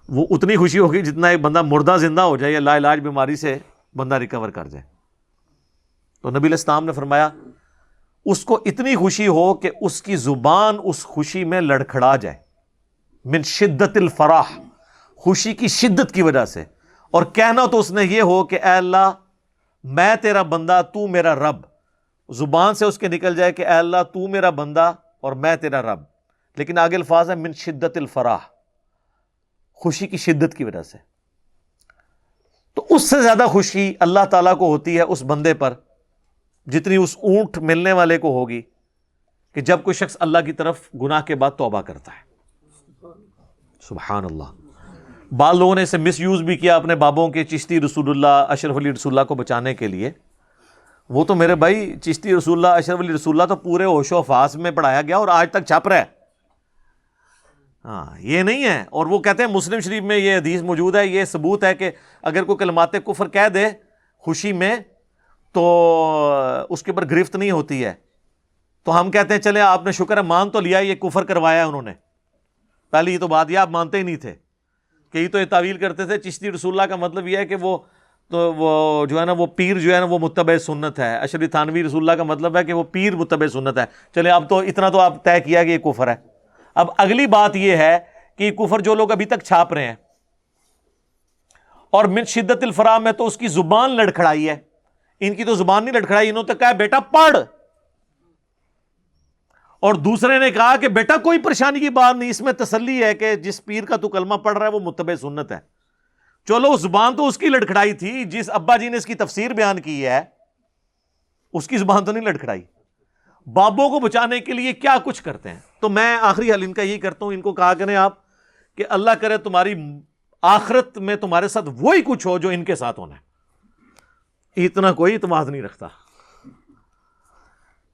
وہ اتنی خوشی ہوگی جتنا ایک بندہ مردہ زندہ ہو جائے یا لا علاج بیماری سے بندہ ریکور کر جائے۔ تو نبی علیہ السلام نے فرمایا اس کو اتنی خوشی ہو کہ اس کی زبان اس خوشی میں لڑکھڑا جائے، من شدت الفرح، خوشی کی شدت کی وجہ سے، اور کہنا تو اس نے یہ ہو کہ اے اللہ میں تیرا بندہ تو میرا رب، زبان سے اس کے نکل جائے کہ اے اللہ تو میرا بندہ اور میں تیرا رب، لیکن آگے الفاظ ہے من شدت الفرح، خوشی کی شدت کی وجہ سے۔ تو اس سے زیادہ خوشی اللہ تعالیٰ کو ہوتی ہے اس بندے پر جتنی اس اونٹ ملنے والے کو ہوگی کہ جب کوئی شخص اللہ کی طرف گناہ کے بعد توبہ کرتا ہے۔ سبحان اللہ۔ بعض لوگوں نے اسے مس یوز بھی کیا اپنے بابوں کے، چشتی رسول اللہ، اشرف علی رسول اللہ کو بچانے کے لیے۔ وہ تو میرے بھائی چشتی رسول اللہ، اشرف علی رسول اللہ تو پورے ہوش و حواس میں پڑھایا گیا اور آج تک چھپ رہا ہے، ہاں یہ نہیں ہے۔ اور وہ کہتے ہیں مسلم شریف میں یہ حدیث موجود ہے، یہ ثبوت ہے کہ اگر کوئی کلمات کفر کہہ دے خوشی میں تو اس کے اوپر گرفت نہیں ہوتی ہے، تو ہم کہتے ہیں چلے آپ نے شکر ہے مان تو لیا، یہ کفر کروایا انہوں نے، پہلے یہ تو بات یہ آپ مانتے ہی نہیں تھے، کئی تو یہ تعویل کرتے تھے چشتی رسول اللہ کا مطلب یہ ہے کہ وہ جو ہے نا وہ پیر جو ہے نا وہ متبع سنت ہے، اشرف تھانوی رسول اللہ کا مطلب ہے کہ وہ پیر متبع سنت ہے، چلے اب تو اتنا تو آپ طے کیا کہ یہ کفر ہے۔ اب اگلی بات یہ ہے کہ یہ کفر جو لوگ ابھی تک چھاپ رہے ہیں، اور من شدت الفرح میں تو اس کی زبان لڑکھڑائی ہے، ان کی تو زبان نہیں لڑکھڑائی، انہوں نے کہا بیٹا پڑھ، اور دوسرے نے کہا کہ بیٹا کوئی پریشانی کی بات نہیں، اس میں تسلی ہے کہ جس پیر کا تو کلمہ پڑھ رہا ہے وہ متبع سنت ہے۔ چلو زبان تو اس کی لڑکھڑائی تھی، جس ابا جی نے اس کی تفسیر بیان کی ہے اس کی زبان تو نہیں لڑکھڑائی۔ بابوں کو بچانے کے لیے کیا کچھ کرتے ہیں، تو میں آخری حل ان کا یہی کرتا ہوں، ان کو کہا کریں آپ کہ اللہ کرے تمہاری آخرت میں تمہارے ساتھ وہی کچھ ہو جو ان کے ساتھ ہونا ہے، اتنا کوئی اعتماد نہیں رکھتا۔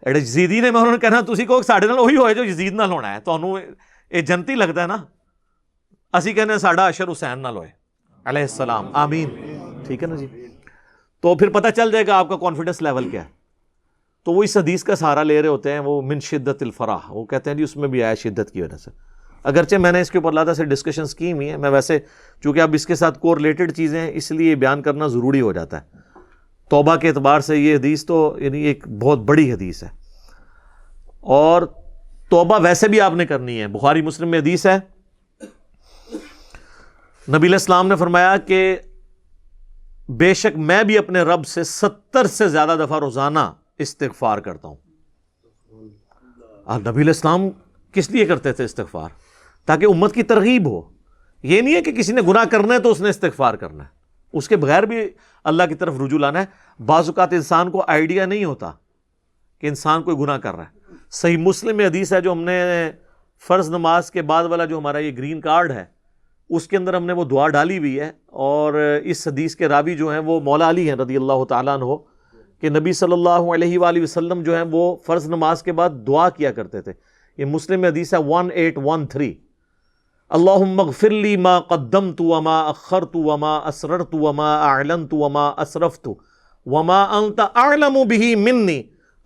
یزیدی نے میں انہوں نے کہنا تسی کو ساڈے نال وہی ہوئے جو یزید نال ہونا ہے، تانوں یہ جنتی لگتا ہے نا، اسی کہنے ساڈا اشر حسین نال ہوئے علیہ السلام، آمین، ٹھیک ہے نا جی، تو پھر پتہ چل جائے گا آپ کا کانفیڈنس لیول کیا ہے۔ تو وہ اس حدیث کا سہارا لے رہے ہوتے ہیں، وہ من شدت الفرح، وہ کہتے ہیں جی اس میں بھی آیا شدت کی وجہ سے، اگرچہ میں نے اس کے اوپر لاتا سے ڈسکشنز کی ہوئی ہیں، میں ویسے چونکہ اب اس کے ساتھ کو ریلیٹڈ چیزیں ہیں اس لیے بیان کرنا ضروری ہو جاتا ہے۔ توبہ کے اعتبار سے یہ حدیث تو یعنی ایک بہت بڑی حدیث ہے، اور توبہ ویسے بھی آپ نے کرنی ہے۔ بخاری مسلم میں حدیث ہے، نبی علیہ السلام نے فرمایا کہ بے شک میں بھی اپنے رب سے 70 سے زیادہ دفعہ روزانہ استغفار کرتا ہوں۔ نبی علیہ السلام کس لیے کرتے تھے استغفار؟ تاکہ امت کی ترغیب ہو، یہ نہیں ہے کہ کسی نے گناہ کرنا ہے تو اس نے استغفار کرنا ہے، اس کے بغیر بھی اللہ کی طرف رجوع لانا ہے۔ بعض اوقات انسان کو آئیڈیا نہیں ہوتا کہ انسان کوئی گناہ کر رہا ہے۔ صحیح مسلم میں حدیث ہے جو ہم نے فرض نماز کے بعد والا جو ہمارا یہ گرین کارڈ ہے اس کے اندر ہم نے وہ دعا ڈالی ہوئی ہے، اور اس حدیث کے راوی جو ہیں وہ مولا علی ہیں رضی اللہ تعالیٰ عنہ، کہ نبی صلی اللہ علیہ وآلہ وسلم جو ہیں وہ فرض نماز کے بعد دعا کیا کرتے تھے۔ یہ مسلم میں حدیث ہے 1813، اللہم اغفر لی ما قدمت وما اخرت وما اسررت وما اعلنت وما اسرفت وما انت اعلم به منی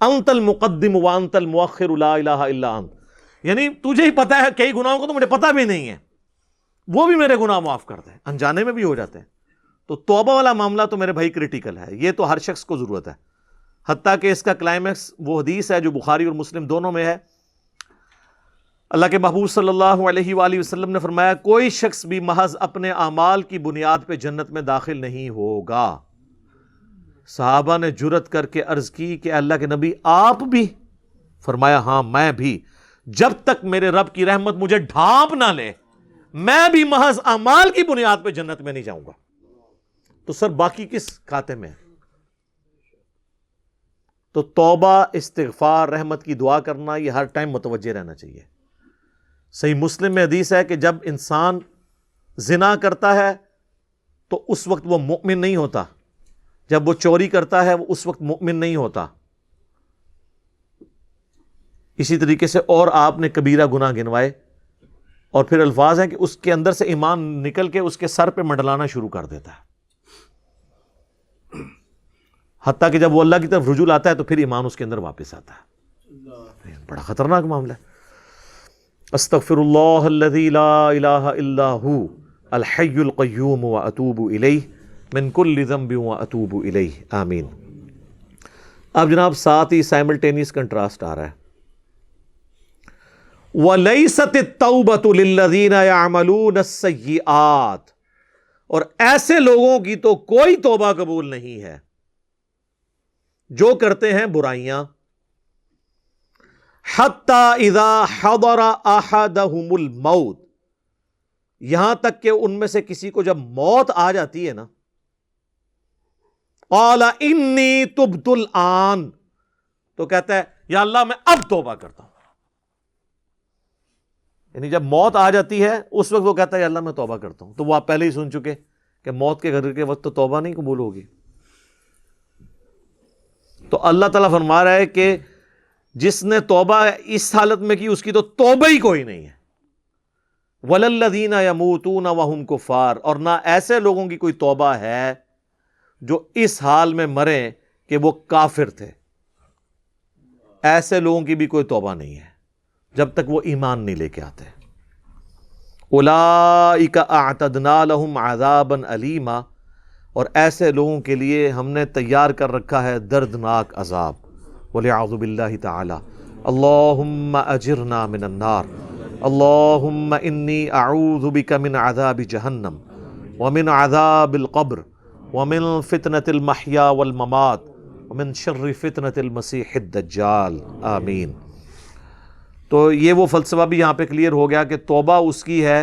انت المقدم وانت المؤخر لا الہ الا انت. یعنی تجھے ہی پتہ ہے کئی گناہوں کو تو مجھے پتہ بھی نہیں ہے، وہ بھی میرے گناہ معاف کر دے، انجانے میں بھی ہو جاتے ہیں. تو توبہ والا معاملہ تو میرے بھائی کریٹیکل ہے، یہ تو ہر شخص کو ضرورت ہے. حتیٰ کہ اس کا کلائمیکس وہ حدیث ہے جو بخاری اور مسلم دونوں میں ہے. اللہ کے محبوب صلی اللہ علیہ وآلہ وسلم نے فرمایا کوئی شخص بھی محض اپنے اعمال کی بنیاد پہ جنت میں داخل نہیں ہوگا. صحابہ نے جرت کر کے عرض کی کہ اللہ کے نبی آپ بھی؟ فرمایا ہاں میں بھی، جب تک میرے رب کی رحمت مجھے ڈھانپ نہ لے میں بھی محض اعمال کی بنیاد پہ جنت میں نہیں جاؤں گا. تو سر باقی کس کھاتے میں؟ تو توبہ، استغفار، رحمت کی دعا کرنا یہ ہر ٹائم متوجہ رہنا چاہیے. صحیح مسلم میں حدیث ہے کہ جب انسان زنا کرتا ہے تو اس وقت وہ مؤمن نہیں ہوتا، جب وہ چوری کرتا ہے وہ اس وقت مؤمن نہیں ہوتا. اسی طریقے سے اور آپ نے کبیرہ گناہ گنوائے اور پھر الفاظ ہیں کہ اس کے اندر سے ایمان نکل کے اس کے سر پہ منڈلانا شروع کر دیتا ہے، حتیٰ کہ جب وہ اللہ کی طرف رجوع آتا ہے تو پھر ایمان اس کے اندر واپس آتا ہے. بڑا خطرناک معاملہ ہے. استغفر اللہ الذی لا الہ الا ہو الحی القیوم واتوب الیہ من کل ذنب واتوب الیہ آمین. اب جناب ساتھ ہی سائملٹینیس کنٹراسٹ آ رہا ہے. وَلَيْسَتِ التَّوْبَةُ لِلَّذِينَ يَعْمَلُونَ السَّيِّئَاتِ، اور ایسے لوگوں کی تو کوئی توبہ قبول نہیں ہے جو کرتے ہیں برائیاں. حَتَّى إِذَا حَضَرَ أَحَدَهُمُ الْمَوْتِ، یہاں تک کہ ان میں سے کسی کو جب موت آ جاتی ہے نا، قَالَ إِنِّي تُبْتُ الْآنَ، تو کہتا ہے یا اللہ میں اب توبہ کرتا ہوں. یعنی جب موت آ جاتی ہے اس وقت وہ کہتا ہے یا اللہ میں توبہ کرتا ہوں. تو وہ آپ پہلے ہی سن چکے کہ موت کے گھر کے وقت تو توبہ نہیں قبول ہوگی. تو اللہ تعالیٰ فرما رہا ہے کہ جس نے توبہ اس حالت میں کی اس کی تو توبہ ہی کوئی نہیں ہے. وَلَلَّذِينَ يَمُوتُونَ وَهُمْ كُفَّارٌ، اور نہ ایسے لوگوں کی کوئی توبہ ہے جو اس حال میں مریں کہ وہ کافر تھے. ایسے لوگوں کی بھی کوئی توبہ نہیں ہے جب تک وہ ایمان نہیں لے کے آتے. اولئک اعتدنا لہم عذابا علیما، اور ایسے لوگوں کے لیے ہم نے تیار کر رکھا ہے دردناک عذاب. وَلِعَوْذُ بِاللَّهِ تَعَالَى اللہم اجرنا من النار اللہم انی اعوذ بک من عذاب جہنم ومن عذاب القبر ومن فتنة المحیا والممات ومن شر فتنة المسیح الدجال آمین. تو یہ وہ فلسفہ بھی یہاں پہ کلیئر ہو گیا کہ توبہ اس کی ہے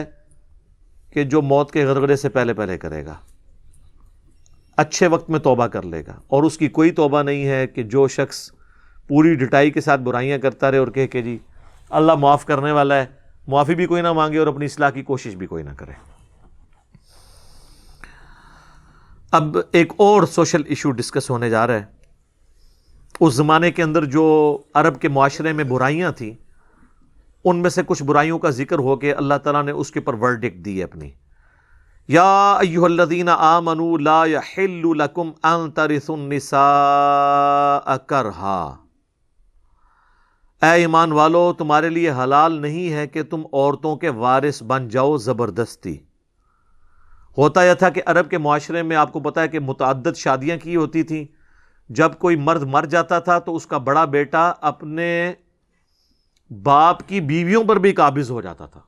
کہ جو موت کے غرغرے سے پہلے پہلے کرے گا، اچھے وقت میں توبہ کر لے گا. اور اس کی کوئی توبہ نہیں ہے کہ جو شخص پوری ڈٹائی کے ساتھ برائیاں کرتا رہے اور کہے کہ جی اللہ معاف کرنے والا ہے، معافی بھی کوئی نہ مانگے اور اپنی اصلاح کی کوشش بھی کوئی نہ کرے. اب ایک اور سوشل ایشو ڈسکس ہونے جا رہا ہے. اس زمانے کے اندر جو عرب کے معاشرے میں برائیاں تھیں ان میں سے کچھ برائیوں کا ذکر ہو کے اللہ تعالیٰ نے اس کے پر ورڈکٹ دی ہے اپنی. یا ایھا الذین آمنوا لا یحل لکم ان ترثوا النساء کرہا، اے ایمان والو تمہارے لیے حلال نہیں ہے کہ تم عورتوں کے وارث بن جاؤ زبردستی. ہوتا یہ تھا کہ عرب کے معاشرے میں آپ کو پتا ہے کہ متعدد شادیاں کی ہوتی تھیں. جب کوئی مرد مر جاتا تھا تو اس کا بڑا بیٹا اپنے باپ کی بیویوں پر بھی قابض ہو جاتا تھا.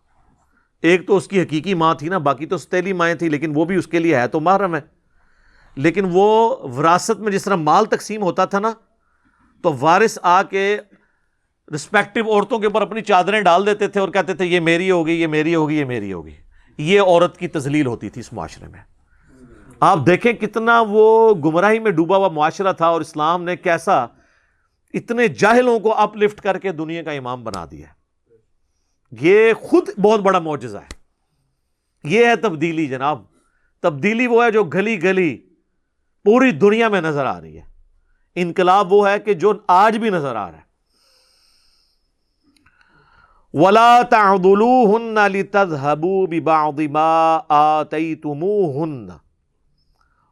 ایک تو اس کی حقیقی ماں تھی نا، باقی تو سوتیلی مائیں تھیں، لیکن وہ بھی اس کے لیے ہے تو محرم ہے. لیکن وہ وراثت میں جس طرح مال تقسیم ہوتا تھا نا، تو وارث آ کے رسپیکٹو عورتوں کے اوپر اپنی چادریں ڈال دیتے تھے اور کہتے تھے یہ میری ہوگی، یہ میری ہوگی، یہ میری ہوگی. یہ عورت کی تذلیل ہوتی تھی اس معاشرے میں. آپ دیکھیں کتنا وہ گمراہی میں ڈوبا ہوا معاشرہ تھا اور اسلام نے کیسا اتنے جاہلوں کو اپ لفٹ کر کے دنیا کا امام بنا دیا. یہ خود بہت بڑا معجزہ ہے. یہ ہے تبدیلی جناب. تبدیلی وہ ہے جو گلی گلی پوری دنیا میں نظر آ رہی ہے. انقلاب وہ ہے کہ جو آج بھی نظر آ رہا ہے. وَلَا تَعْضُلُوهُنَّ لِتَذْهَبُوا بِبَعْضِ مَا آتَيْتُمُوهُنَّ،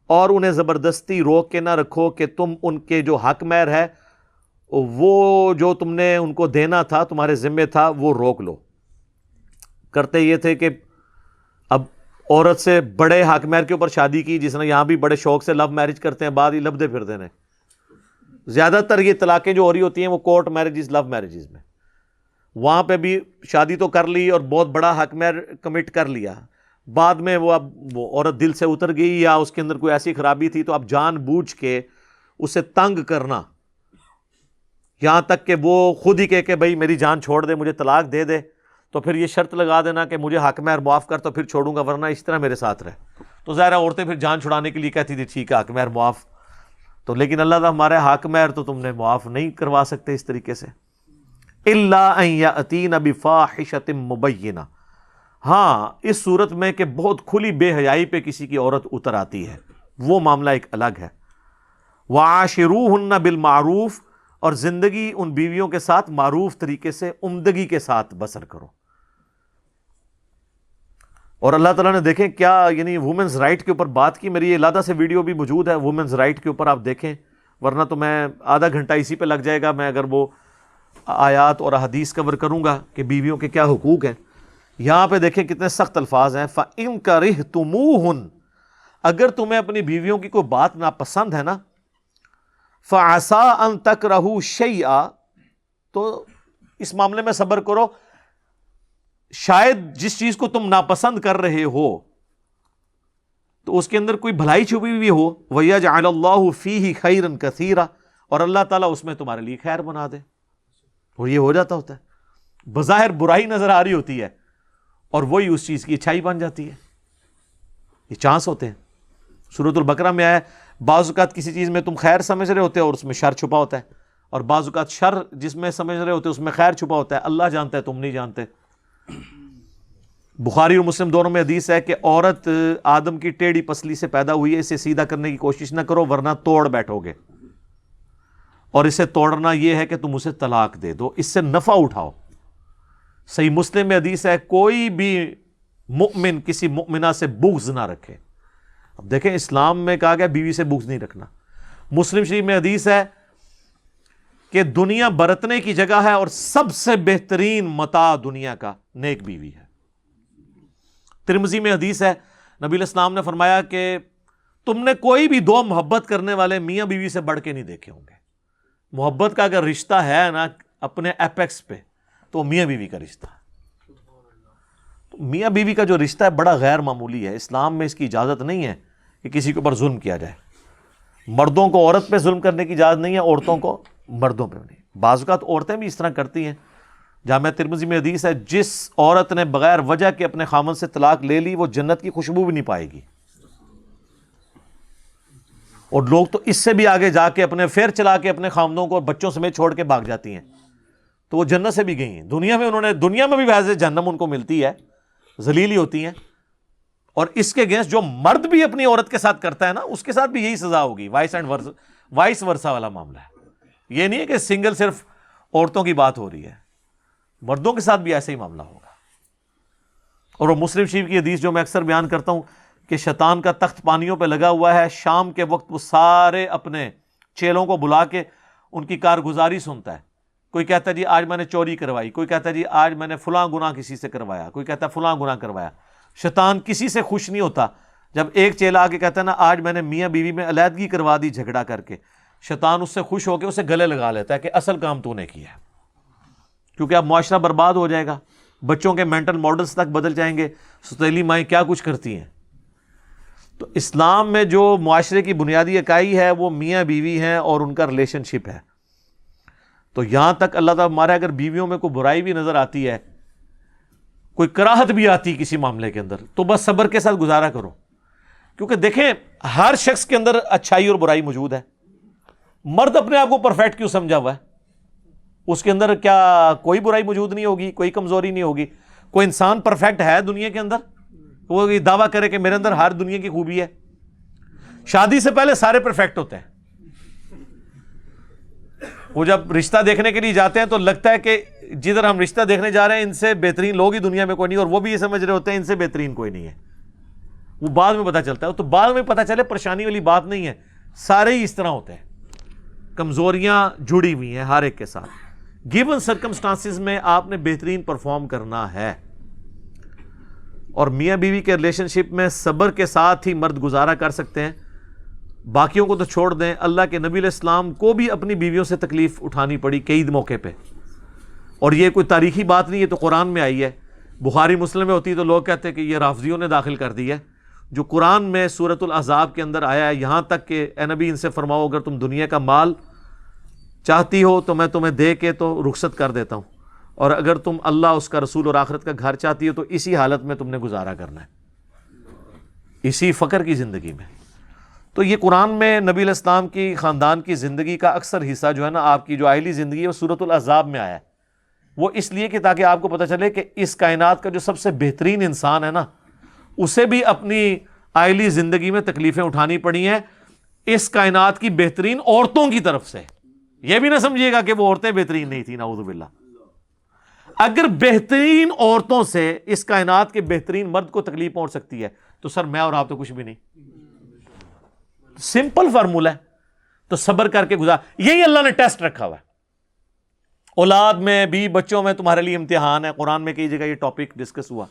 اور انہیں زبردستی روک کے نہ رکھو کہ تم ان کے جو حق مہر ہے وہ جو تم نے ان کو دینا تھا، تمہارے ذمے تھا، وہ روک لو۔ کرتے یہ تھے کہ اب عورت سے بڑے حق مہر کے اوپر شادی کی، جس نے یہاں بھی بڑے شوق سے لو میرج کرتے ہیں، بعد ہی لبدے پھرتے ہیں۔ زیادہ تر یہ طلاقیں جو ہو رہی ہوتی ہیں وہ کورٹ میرجز، لو میرجز میں، وہاں پہ بھی شادی تو کر لی اور بہت بڑا حق مہر کمٹ کر لیا، بعد میں وہ اب وہ عورت دل سے اتر گئی یا اس کے اندر کوئی ایسی خرابی تھی تو اب جان بوجھ کے اسے تنگ کرنا، یہاں تک کہ وہ خود ہی کہے کہ بھائی میری جان چھوڑ دے، مجھے طلاق دے دے، تو پھر یہ شرط لگا دینا کہ مجھے حق مہر معاف کر تو پھر چھوڑوں گا، ورنہ اس طرح میرے ساتھ رہے۔ تو ظاہر ہے عورتیں پھر جان چھڑانے کے لیے کہتی تھی ٹھیک ہے حق مہر معاف، تو لیکن اللہ تعالیٰ ہمارے حق مہر تو تم نے معاف نہیں کروا سکتے اس طریقے سے۔ الا ان یاتین بفاحشۃ مبینہ، ہاں اس صورت میں کہ بہت کھلی بے حیائی پہ کسی کی عورت اتر آتی ہے، وہ معاملہ ایک الگ ہے۔ وعاشروہن بالمعروف، اور زندگی ان بیویوں کے ساتھ معروف طریقے سے، عمدگی کے ساتھ بسر کرو۔ اور اللہ تعالیٰ نے دیکھیں کیا یعنی وومنز رائٹ کے اوپر بات کی، میری علیحدہ سے ویڈیو بھی موجود ہے وومنز رائٹ کے اوپر، آپ دیکھیں، ورنہ تو میں آدھا گھنٹہ اسی پہ لگ جائے گا میں اگر وہ آیات اور احادیث کور کروں گا کہ بیویوں کے کیا حقوق ہیں۔ یہاں پہ دیکھیں کتنے سخت الفاظ ہیں، فَإِن كَرِهْتُمُوهُنَّ، اگر تمہیں اپنی بیویوں کی کوئی بات ناپسند ہے نا، فَعَسَىٰ أَن تَكْرَهُوا شَيْئًا، تو اس معاملے میں صبر کرو، شاید جس چیز کو تم ناپسند کر رہے ہو تو اس کے اندر کوئی بھلائی چھپی ہوئی ہو، وَيَجْعَلَ اللَّهُ فِيهِ خَيْرًا كَثِيرًا، اور اللہ تعالیٰ اس میں تمہارے لیے خیر بنا دے، اور یہ ہو جاتا ہوتا ہے۔ بظاہر برائی نظر آ رہی ہوتی ہے اور وہی اس چیز کی اچھائی بن جاتی ہے، یہ چانس ہوتے ہیں۔ سورۃ البقرہ میں آیا بعض اوقات کسی چیز میں تم خیر سمجھ رہے ہوتے ہو اور اس میں شر چھپا ہوتا ہے، اور بعض اوقات شر جس میں سمجھ رہے ہوتے اس میں خیر چھپا ہوتا ہے، اللہ جانتا ہے تم نہیں جانتے۔ بخاری اور مسلم دونوں میں حدیث ہے کہ عورت آدم کی ٹیڑھی پسلی سے پیدا ہوئی ہے، اسے سیدھا کرنے کی کوشش نہ کرو ورنہ توڑ بیٹھو گے، اور اسے توڑنا یہ ہے کہ تم اسے طلاق دے دو، اس سے نفع اٹھاؤ۔ صحیح مسلم میں حدیث ہے کوئی بھی مؤمن کسی مؤمنہ سے بغض نہ رکھے۔ اب دیکھیں اسلام میں کہا گیا بیوی سے بغض نہیں رکھنا۔ مسلم شریف میں حدیث ہے کہ دنیا برتنے کی جگہ ہے اور سب سے بہترین متاع دنیا کا نیک بیوی ہے۔ ترمذی میں حدیث ہے نبی علیہ السلام نے فرمایا کہ تم نے کوئی بھی دو محبت کرنے والے میاں بیوی سے بڑھ کے نہیں دیکھے ہوں گے۔ محبت کا اگر رشتہ ہے نا اپنے ایپیکس پہ تو میاں بیوی کا رشتہ ہے۔ میاں بیوی کا جو رشتہ ہے بڑا غیر معمولی ہے، اسلام میں اس کی اجازت نہیں ہے کہ کسی کے اوپر ظلم کیا جائے۔ مردوں کو عورت پہ ظلم کرنے کی اجازت نہیں ہے، عورتوں کو مردوں پہ نہیں۔ بعض اوقات عورتیں بھی اس طرح کرتی ہیں۔ جامعہ ترمذی میں حدیث ہے جس عورت نے بغیر وجہ کے اپنے خامن سے طلاق لے لی وہ جنت کی خوشبو بھی نہیں پائے گی، اور لوگ تو اس سے بھی آگے جا کے اپنے فیر چلا کے اپنے خامدوں کو بچوں سمیت چھوڑ کے بھاگ جاتی ہیں، تو وہ جنت سے بھی گئی ہیں۔ دنیا میں بھی ویسے جہنم ان کو ملتی ہے، ذلیل ہی ہوتی ہیں۔ اور اس کے اگینسٹ جو مرد بھی اپنی عورت کے ساتھ کرتا ہے نا اس کے ساتھ بھی یہی سزا ہوگی، وائس ورسا والا معاملہ ہے۔ یہ نہیں ہے کہ سنگل صرف عورتوں کی بات ہو رہی ہے، مردوں کے ساتھ بھی ایسا ہی معاملہ ہوگا۔ اور وہ مسلم شریف کی حدیث جو میں اکثر بیان کرتا ہوں کہ شیطان کا تخت پانیوں پہ لگا ہوا ہے، شام کے وقت وہ سارے اپنے چیلوں کو بلا کے ان کی کارگزاری سنتا ہے۔ کوئی کہتا ہے جی آج میں نے چوری کروائی، کوئی کہتا ہے جی آج میں نے فلاں گناہ کسی سے کروایا، کوئی کہتا ہے فلاں گناہ کروایا۔ شیطان کسی سے خوش نہیں ہوتا۔ جب ایک چیلا آ کے کہتا ہے نا آج میں نے میاں بیوی میں علیحدگی کروا دی جھگڑا کر کے، شیطان اس سے خوش ہو کے اسے گلے لگا لیتا ہے کہ اصل کام تو نے کیا ہے، کیونکہ اب معاشرہ برباد ہو جائے گا، بچوں کے مینٹل ماڈلز تک بدل جائیں گے، ستیلی مائیں کیا کچھ کرتی ہیں۔ تو اسلام میں جو معاشرے کی بنیادی اکائی ہے وہ میاں بیوی ہیں اور ان کا ریلیشن شپ ہے۔ تو یہاں تک اللہ تعالیٰ ہمارے اگر بیویوں میں کوئی برائی بھی نظر آتی ہے، کوئی کراہت بھی آتی کسی معاملے کے اندر، تو بس صبر کے ساتھ گزارا کرو، کیونکہ دیکھیں ہر شخص کے اندر اچھائی اور برائی موجود ہے۔ مرد اپنے آپ کو پرفیکٹ کیوں سمجھا ہوا ہے؟ اس کے اندر کیا کوئی برائی موجود نہیں ہوگی، کوئی کمزوری نہیں ہوگی؟ کوئی انسان پرفیکٹ ہے دنیا کے اندر؟ وہ یہ دعویٰ کرے کہ میرے اندر ہر دنیا کی خوبی ہے۔ شادی سے پہلے سارے پرفیکٹ ہوتے ہیں، وہ جب رشتہ دیکھنے کے لیے جاتے ہیں تو لگتا ہے کہ جدھر ہم رشتہ دیکھنے جا رہے ہیں ان سے بہترین لوگ ہی دنیا میں کوئی نہیں، اور وہ بھی یہ سمجھ رہے ہوتے ہیں ان سے بہترین کوئی نہیں ہے. وہ بعد میں پتہ چلتا ہے. تو بعد میں پتہ چلے پریشانی والی بات نہیں ہے، سارے ہی اس طرح ہوتے ہیں، کمزوریاں جڑی ہوئی ہیں ہر ایک کے ساتھ. گیون سرکمسٹانسز میں آپ نے بہترین پرفارم کرنا ہے. اور میاں بیوی کے ریلیشن شپ میں صبر کے ساتھ ہی مرد گزارا کر سکتے ہیں. باقیوں کو تو چھوڑ دیں، اللہ کے نبی علیہ السلام کو بھی اپنی بیویوں سے تکلیف اٹھانی پڑی کئی موقع پہ. اور یہ کوئی تاریخی بات نہیں، یہ تو قرآن میں آئی ہے. بخاری مسلم میں ہوتی تو لوگ کہتے ہیں کہ یہ رافضیوں نے داخل کر دی ہے. جو قرآن میں سورۃ الاحزاب کے اندر آیا ہے، یہاں تک کہ اے نبی ان سے فرماؤ اگر تم دنیا کا مال چاہتی ہو تو میں تمہیں دے کے تو رخصت کر دیتا ہوں، اور اگر تم اللہ اس کا رسول اور آخرت کا گھر چاہتی ہو تو اسی حالت میں تم نے گزارا کرنا ہے، اسی فقر کی زندگی میں. تو یہ قرآن میں نبی علیہ السلام کی خاندان کی زندگی کا اکثر حصہ جو ہے نا، آپ کی جو آئلی زندگی ہے وہ سورۃ الاحزاب میں آیا ہے. وہ اس لیے کہ تاکہ آپ کو پتہ چلے کہ اس کائنات کا جو سب سے بہترین انسان ہے نا، اسے بھی اپنی آئلی زندگی میں تکلیفیں اٹھانی پڑی ہیں اس کائنات کی بہترین عورتوں کی طرف سے. یہ بھی نہ سمجھیے گا کہ وہ عورتیں بہترین نہیں تھیں، نعوذ باللہ. اگر بہترین عورتوں سے اس کائنات کے بہترین مرد کو تکلیف پہنچ سکتی ہے تو سر میں اور آپ تو کچھ بھی نہیں. سمپل فارمولا ہے. تو صبر کر کے گزار. یہی اللہ نے ٹیسٹ رکھا ہوا ہے. اولاد میں بھی بچوں میں تمہارے لیے امتحان ہے. قرآن میں کئی جگہ یہ ٹاپک ڈسکس ہوا.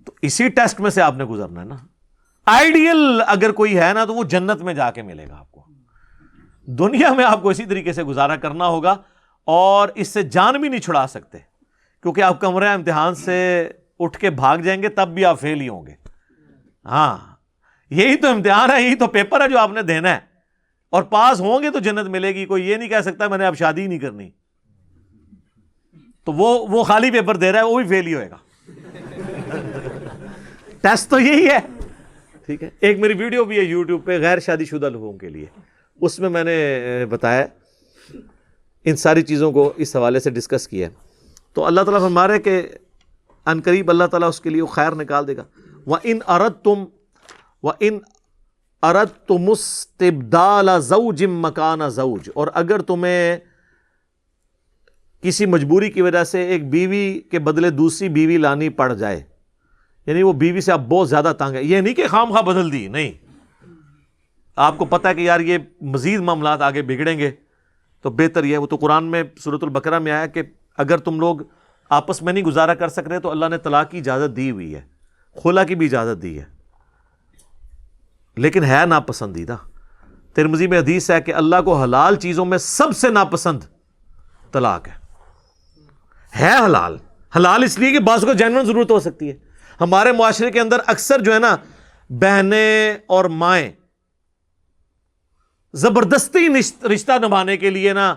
تو اسی ٹیسٹ میں سے آپ نے گزرنا ہے نا. آئیڈیل اگر کوئی ہے نا تو وہ جنت میں جا کے ملے گا آپ کو. دنیا میں آپ کو اسی طریقے سے گزارا کرنا ہوگا اور اس سے جان بھی نہیں چھڑا سکتے، کیونکہ آپ کمرہ امتحان سے اٹھ کے بھاگ جائیں گے تب بھی آپ فیل ہی ہوں گے. ہاں یہی تو امتحان ہے، یہی تو پیپر ہے جو آپ نے دینا ہے، اور پاس ہوں گے تو جنت ملے گی. کوئی یہ نہیں کہہ سکتا میں نے اب شادی ہی نہیں کرنی، تو وہ خالی پیپر دے رہا ہے، وہ بھی فیل ہی ہوئے گا. ٹیسٹ تو یہی ہے. ٹھیک ہے. ایک میری ویڈیو بھی ہے یوٹیوب پہ غیر شادی شدہ لوگوں کے لیے، اس میں نے بتایا ان ساری چیزوں کو اس حوالے سے ڈسکس کیا. تو اللہ تعالیٰ فرما رہے کہ ان قریب اللہ تعالیٰ اس کے لیے خیر نکال دے گا. وَإِنْ أَرَدْتُمُ اسْتِبْدَالَ زَوْجٍ مَكَانَ زَوْجٍ، اور اگر تمہیں کسی مجبوری کی وجہ سے ایک بیوی کے بدلے دوسری بیوی لانی پڑ جائے، یعنی وہ بیوی سے آپ بہت زیادہ تنگ ہے، یہ نہیں کہ خام خواہ بدل دی، نہیں، آپ کو پتہ ہے کہ یار یہ مزید معاملات آگے بگڑیں گے تو بہتر یہ ہے. وہ تو قرآن میں سورۃ البقرہ میں آیا کہ اگر تم لوگ آپس میں نہیں گزارا کر سک رہے تو اللہ نے طلاق کی اجازت دی ہوئی ہے، خلا کی بھی اجازت دی ہے، لیکن ہے ناپسندیدہ. ترمذی میں حدیث ہے کہ اللہ کو حلال چیزوں میں سب سے ناپسند طلاق ہے حلال. حلال اس لیے کہ بعض کو جینوئن ضرورت ہو سکتی ہے. ہمارے معاشرے کے اندر اکثر جو ہے نا بہنیں اور مائیں زبردستی رشتہ نبھانے کے لیے نا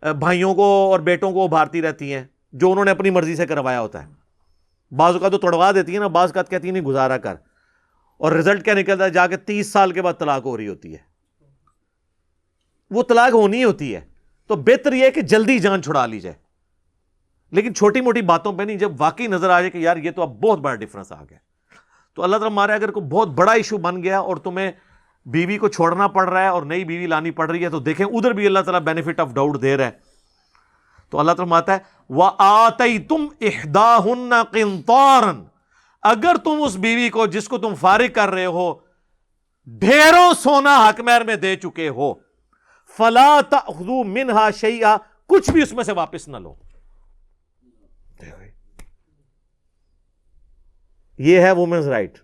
بھائیوں کو اور بیٹوں کو ابھارتی رہتی ہیں جو انہوں نے اپنی مرضی سے کروایا ہوتا ہے. بعض اوقات تو توڑوا دیتی ہیں نا، بعض اوقات کہتی ہیں نہیں گزارا کر، اور رزلٹ کیا نکلتا ہے، جا کے 30 سال کے بعد طلاق ہو رہی ہوتی ہے. وہ طلاق ہونی ہوتی ہے تو بہتر یہ ہے کہ جلدی جان چھڑا لی جائے، لیکن چھوٹی موٹی باتوں پہ نہیں. جب واقعی نظر آ جائے کہ یار یہ تو اب بہت بڑا ڈفرنس آ گیا تو اللہ تعالیٰ مارے اگر کوئی بہت بڑا ایشو بن گیا اور تمہیں بیوی کو چھوڑنا پڑ رہا ہے اور نئی بیوی لانی پڑ رہی ہے تو دیکھیں ادھر بھی اللہ تعالیٰ بینیفٹ آف ڈاؤٹ دے رہا ہے. تو اللہ تعالیٰ ماتا ہے وَآتَيْتُمْ إِحْدَاهُنَّ قِنْطَارًا، اگر تم اس بیوی کو جس کو تم فارغ کر رہے ہو ڈھیروں سونا حق مہر میں دے چکے ہو، فَلَا تَأْخُذُوا مِنْهَا شَيْئًا، کچھ بھی اس میں سے واپس نہ لو. یہ ہے وومنز رائٹ.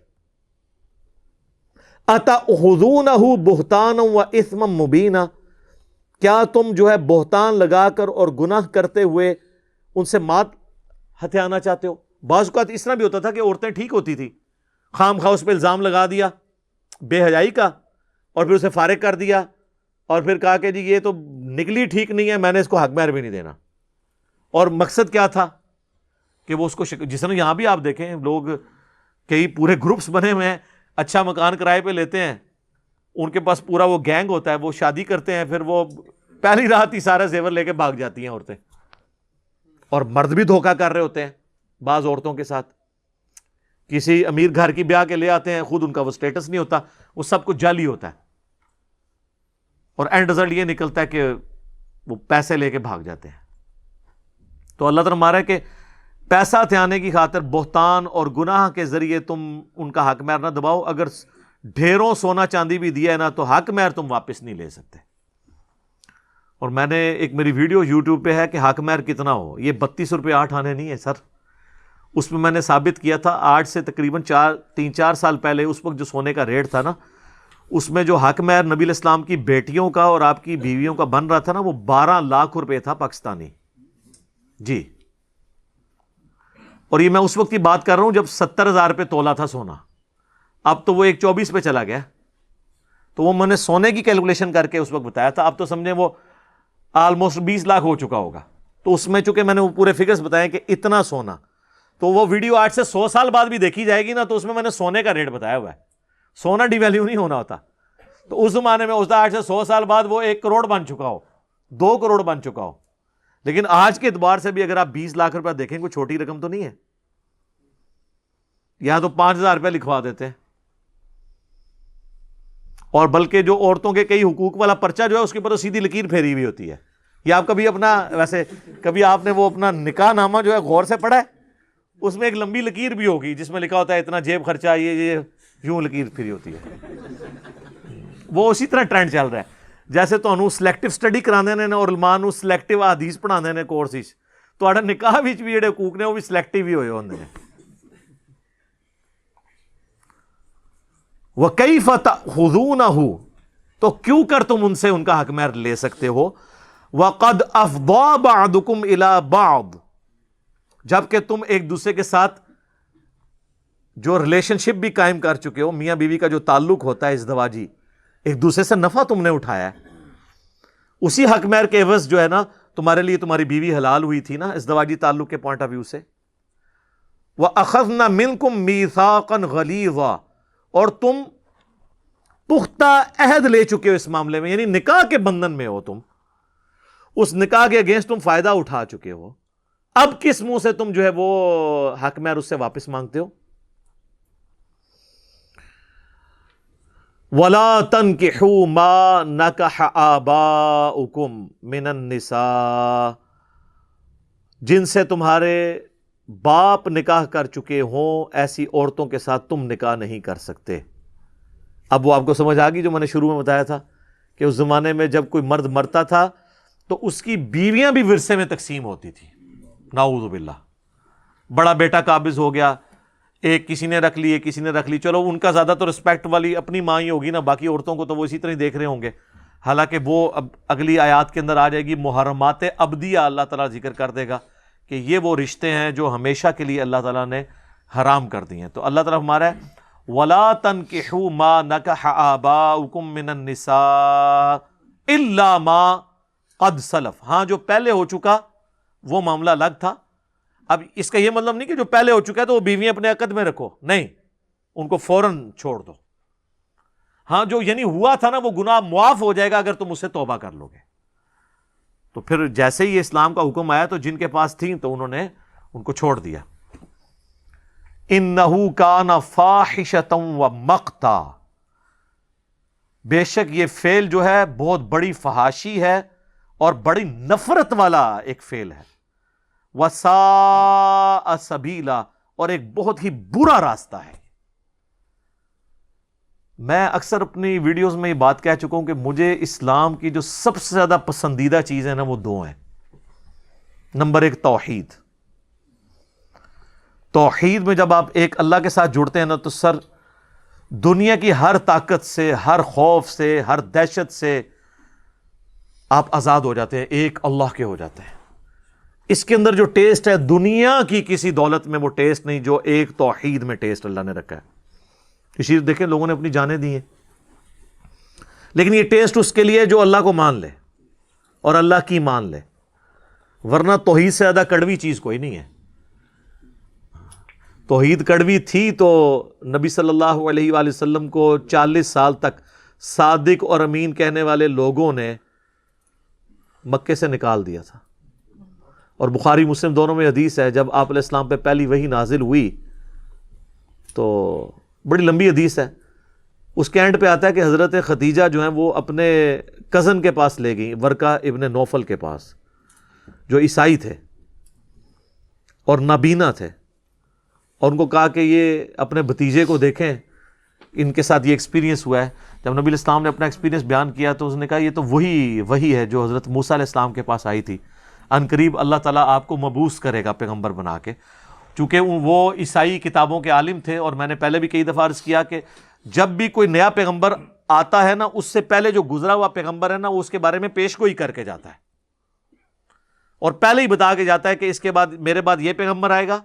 أَتَأْخُذُونَهُ بُهْتَانًا وَإِثْمًا مُبِينًا، کیا تم جو ہے بہتان لگا کر اور گناہ کرتے ہوئے ان سے مات ہتھیانا چاہتے ہو؟ بعض اوقات اس طرح بھی ہوتا تھا کہ عورتیں ٹھیک ہوتی تھی، خام خواہ اس پہ الزام لگا دیا بے حیائی کا اور پھر اسے فارغ کر دیا اور پھر کہا کہ جی یہ تو نکلی ٹھیک نہیں ہے، میں نے اس کو حق مہر بھی نہیں دینا. اور مقصد کیا تھا کہ وہ اس کو جس طرح یہاں بھی آپ دیکھیں لوگ کئی پورے گروپس بنے ہوئے ہیں، اچھا مکان کرائے پہ لیتے ہیں، ان کے پاس پورا وہ گینگ ہوتا ہے، وہ شادی کرتے ہیں، پھر وہ پہلی رات ہی سارا زیور لے کے بھاگ جاتی ہیں عورتیں. اور مرد بھی دھوکہ کر رہے ہوتے ہیں بعض عورتوں کے ساتھ. کسی امیر گھر کی بیاہ کے لے آتے ہیں، خود ان کا وہ سٹیٹس نہیں ہوتا، وہ سب کچھ جعلی ہوتا ہے، اور اینڈ رزلٹ یہ نکلتا ہے کہ وہ پیسے لے کے بھاگ جاتے ہیں. تو اللہ تعالیٰ مارا ہے کہ پیسہ تھیانے کی خاطر بہتان اور گناہ کے ذریعے تم ان کا حق مہر نہ دباؤ. اگر ڈھیروں سونا چاندی بھی دیا ہے نا تو حق مہر تم واپس نہیں لے سکتے. اور میں نے ایک میری ویڈیو یوٹیوب پہ ہے کہ حق مہر کتنا ہو, یہ 32 روپے 8 آنے نہیں ہے سر. اس میں نے ثابت کیا تھا آج سے تقریباً 3-4 سال پہلے اس وقت جو سونے کا ریٹ تھا نا, اس میں جو حق مہر نبی علیہ السلام کی بیٹیوں کا اور آپ کی بیویوں کا بن رہا تھا نا, وہ 12 لاکھ روپے تھا پاکستانی جی. اور یہ میں اس وقت کی بات کر رہا ہوں جب 70,000 روپے تولا تھا سونا. اب تو وہ 124 پہ چلا گیا. تو وہ میں نے سونے کی کیلکولیشن کر کے اس وقت بتایا تھا. اب تو سمجھیں وہ آلموسٹ 20 لاکھ ہو چکا ہوگا. تو اس میں چونکہ میں نے وہ پورے فگرز بتائے کہ اتنا سونا, تو وہ ویڈیو آج سے 100 سال بعد بھی دیکھی جائے گی نا, تو اس میں نے سونے کا ریٹ بتایا ہوا ہے. سونا ڈی ویلیو نہیں ہونا ہوتا. تو اس زمانے میں ہوتا آج سے 100 سال بعد وہ 1 کروڑ بن چکا ہو, 2 کروڑ بن چکا ہو. لیکن آج کے اعتبار سے بھی اگر آپ 20 لاکھ روپے دیکھیں, کوئی چھوٹی رقم تو نہیں ہے. یہاں تو 5,000 روپے لکھوا دیتے ہیں. اور بلکہ جو عورتوں کے کئی حقوق والا پرچہ جو ہے اس کے اوپر تو سیدھی لکیر پھیری ہوئی ہوتی ہے. یا آپ کبھی اپنا ویسے کبھی آپ نے وہ اپنا نکاح نامہ جو ہے غور سے پڑھا ہے, اس میں ایک لمبی لکیر بھی ہوگی جس میں لکھا ہوتا ہے اتنا جیب خرچہ, یہ یوں لکیر پھری ہوتی ہے. وہ اسی طرح ٹرینڈ چل رہا ہے. جیسے تو سلیکٹو سٹڈی کرانے نے اور علماء نو سلیکٹو حدیث پڑھانے نے کورس وچ, تہاڈا نکاح وچ بھی جڑے حقوق نے وہ بھی سلیکٹو ہی ہوئے ہوندے ہیں. وَكَيْفَ تَأْخُذُونَهُ, تو کیوں کر تم ان سے ان کا حق مہر لے سکتے ہو. وَقَدْ أَفْضَىٰ بَعْضُكُمْ إِلَىٰ بَعْضٍ, جبکہ تم ایک دوسرے کے ساتھ جو ریلیشن شپ بھی قائم کر چکے ہو, میاں بیوی کا جو تعلق ہوتا ہے ازدواجی, ایک دوسرے سے نفع تم نے اٹھایا ہے. اسی حق مہر کے عوض جو ہے نا تمہارے لیے تمہاری بیوی حلال ہوئی تھی نا ازدواجی تعلق کے پوائنٹ آف ویو سے. وَأَخَذْنَا مِنْكُمْ مِيثَاقًا غَلِيظًا, اور تم پختہ عہد لے چکے ہو اس معاملے میں, یعنی نکاح کے بندھن میں ہو تم, اس نکاح کے اگینسٹ تم فائدہ اٹھا چکے ہو. اب کس منہ سے تم جو ہے وہ حق مہر اس سے واپس مانگتے ہو. وَلَا تَنْكِحُوا مَا نَكَحَ آبَاؤُكُمْ مِنَ النِّسَاءِ, جن سے تمہارے باپ نکاح کر چکے ہوں ایسی عورتوں کے ساتھ تم نکاح نہیں کر سکتے. اب وہ آپ کو سمجھ آ گئی جو میں نے شروع میں بتایا تھا کہ اس زمانے میں جب کوئی مرد مرتا تھا تو اس کی بیویاں بھی ورثے میں تقسیم ہوتی تھی. نعوذ باللہ, بڑا بیٹا قابض ہو گیا, ایک کسی نے رکھ لی, ایک کسی نے رکھ لی, چلو ان کا زیادہ تو رسپیکٹ والی اپنی ماں ہی ہوگی نا, باقی عورتوں کو تو وہ اسی طرح دیکھ رہے ہوں گے. حالانکہ وہ اب اگلی آیات کے اندر آ جائے گی محرمات ابدیہ, اللہ تعالیٰ ذکر کر دے گا کہ یہ وہ رشتے ہیں جو ہمیشہ کے لیے اللہ تعالیٰ نے حرام کر دی ہیں. تو اللہ تعالیٰ ہمارا ہے وَلَا تَنْكِحُوا مَا نَكَحَ آبَاؤُكُمْ مِنَ النِّسَاءِ إِلَّا مَا قَدْ سَلَفَ, ہاں جو پہلے ہو چکا وہ معاملہ الگ تھا. اب اس کا یہ مطلب نہیں کہ جو پہلے ہو چکا ہے تو وہ بیویاں اپنے عقد میں رکھو, نہیں, ان کو فوراً چھوڑ دو. ہاں جو یعنی ہوا تھا نا وہ گناہ معاف ہو جائے گا اگر تم اس سے توبہ کر لو گے. تو پھر جیسے ہی اسلام کا حکم آیا تو جن کے پاس تھیں تو انہوں نے ان کو چھوڑ دیا. اِنَّهُ كَانَ فَاحِشَةً وَمَقْتًا, بے شک یہ فعل جو ہے بہت بڑی فحاشی ہے اور بڑی نفرت والا ایک فعل ہے. وَسَاءَ سَبِيلًا, اور ایک بہت ہی برا راستہ ہے. میں اکثر اپنی ویڈیوز میں یہ بات کہہ چکا ہوں کہ مجھے اسلام کی جو سب سے زیادہ پسندیدہ چیز ہے نا وہ 2 ہیں. نمبر 1 توحید. توحید میں جب آپ ایک اللہ کے ساتھ جڑتے ہیں نا تو سر دنیا کی ہر طاقت سے, ہر خوف سے, ہر دہشت سے آپ آزاد ہو جاتے ہیں, ایک اللہ کے ہو جاتے ہیں. اس کے اندر جو ٹیسٹ ہے دنیا کی کسی دولت میں وہ ٹیسٹ نہیں جو ایک توحید میں ٹیسٹ اللہ نے رکھا ہے. اسی دیکھیں لوگوں نے اپنی جانیں دی ہیں, لیکن یہ ٹیسٹ اس کے لیے جو اللہ کو مان لے اور اللہ کی مان لے, ورنہ توحید سے زیادہ کڑوی چیز کوئی نہیں ہے. توحید کڑوی تھی تو نبی صلی اللہ علیہ وآلہ وسلم کو 40 سال تک صادق اور امین کہنے والے لوگوں نے مکے سے نکال دیا تھا. اور بخاری مسلم دونوں میں حدیث ہے, جب آپ علیہ السلام پہ پہلی وحی نازل ہوئی تو بڑی لمبی حدیث ہے, اس کے اینڈ پہ آتا ہے کہ حضرت خدیجہ جو ہیں وہ اپنے کزن کے پاس لے گئیں، ورقہ ابن نوفل کے پاس، جو عیسائی تھے اور نابینا تھے، اور ان کو کہا کہ یہ اپنے بھتیجے کو دیکھیں، ان کے ساتھ یہ ایکسپیرینس ہوا ہے۔ جب نبی علیہ السلام نے اپنا ایکسپیرینس بیان کیا تو اس نے کہا یہ تو وہی ہے جو حضرت موسیٰ علیہ السلام کے پاس آئی تھی، ان قریب اللہ تعالیٰ آپ کو مبعوث کرے گا پیغمبر بنا کے۔ چونکہ وہ عیسائی کتابوں کے عالم تھے، اور میں نے پہلے بھی کئی دفعہ عرض کیا کہ جب بھی کوئی نیا پیغمبر آتا ہے نا، اس سے پہلے جو گزرا ہوا پیغمبر ہے نا، وہ اس کے بارے میں پیش گوئی کر کے جاتا ہے، اور پہلے ہی بتا کے جاتا ہے کہ اس کے بعد میرے بعد یہ پیغمبر آئے گا۔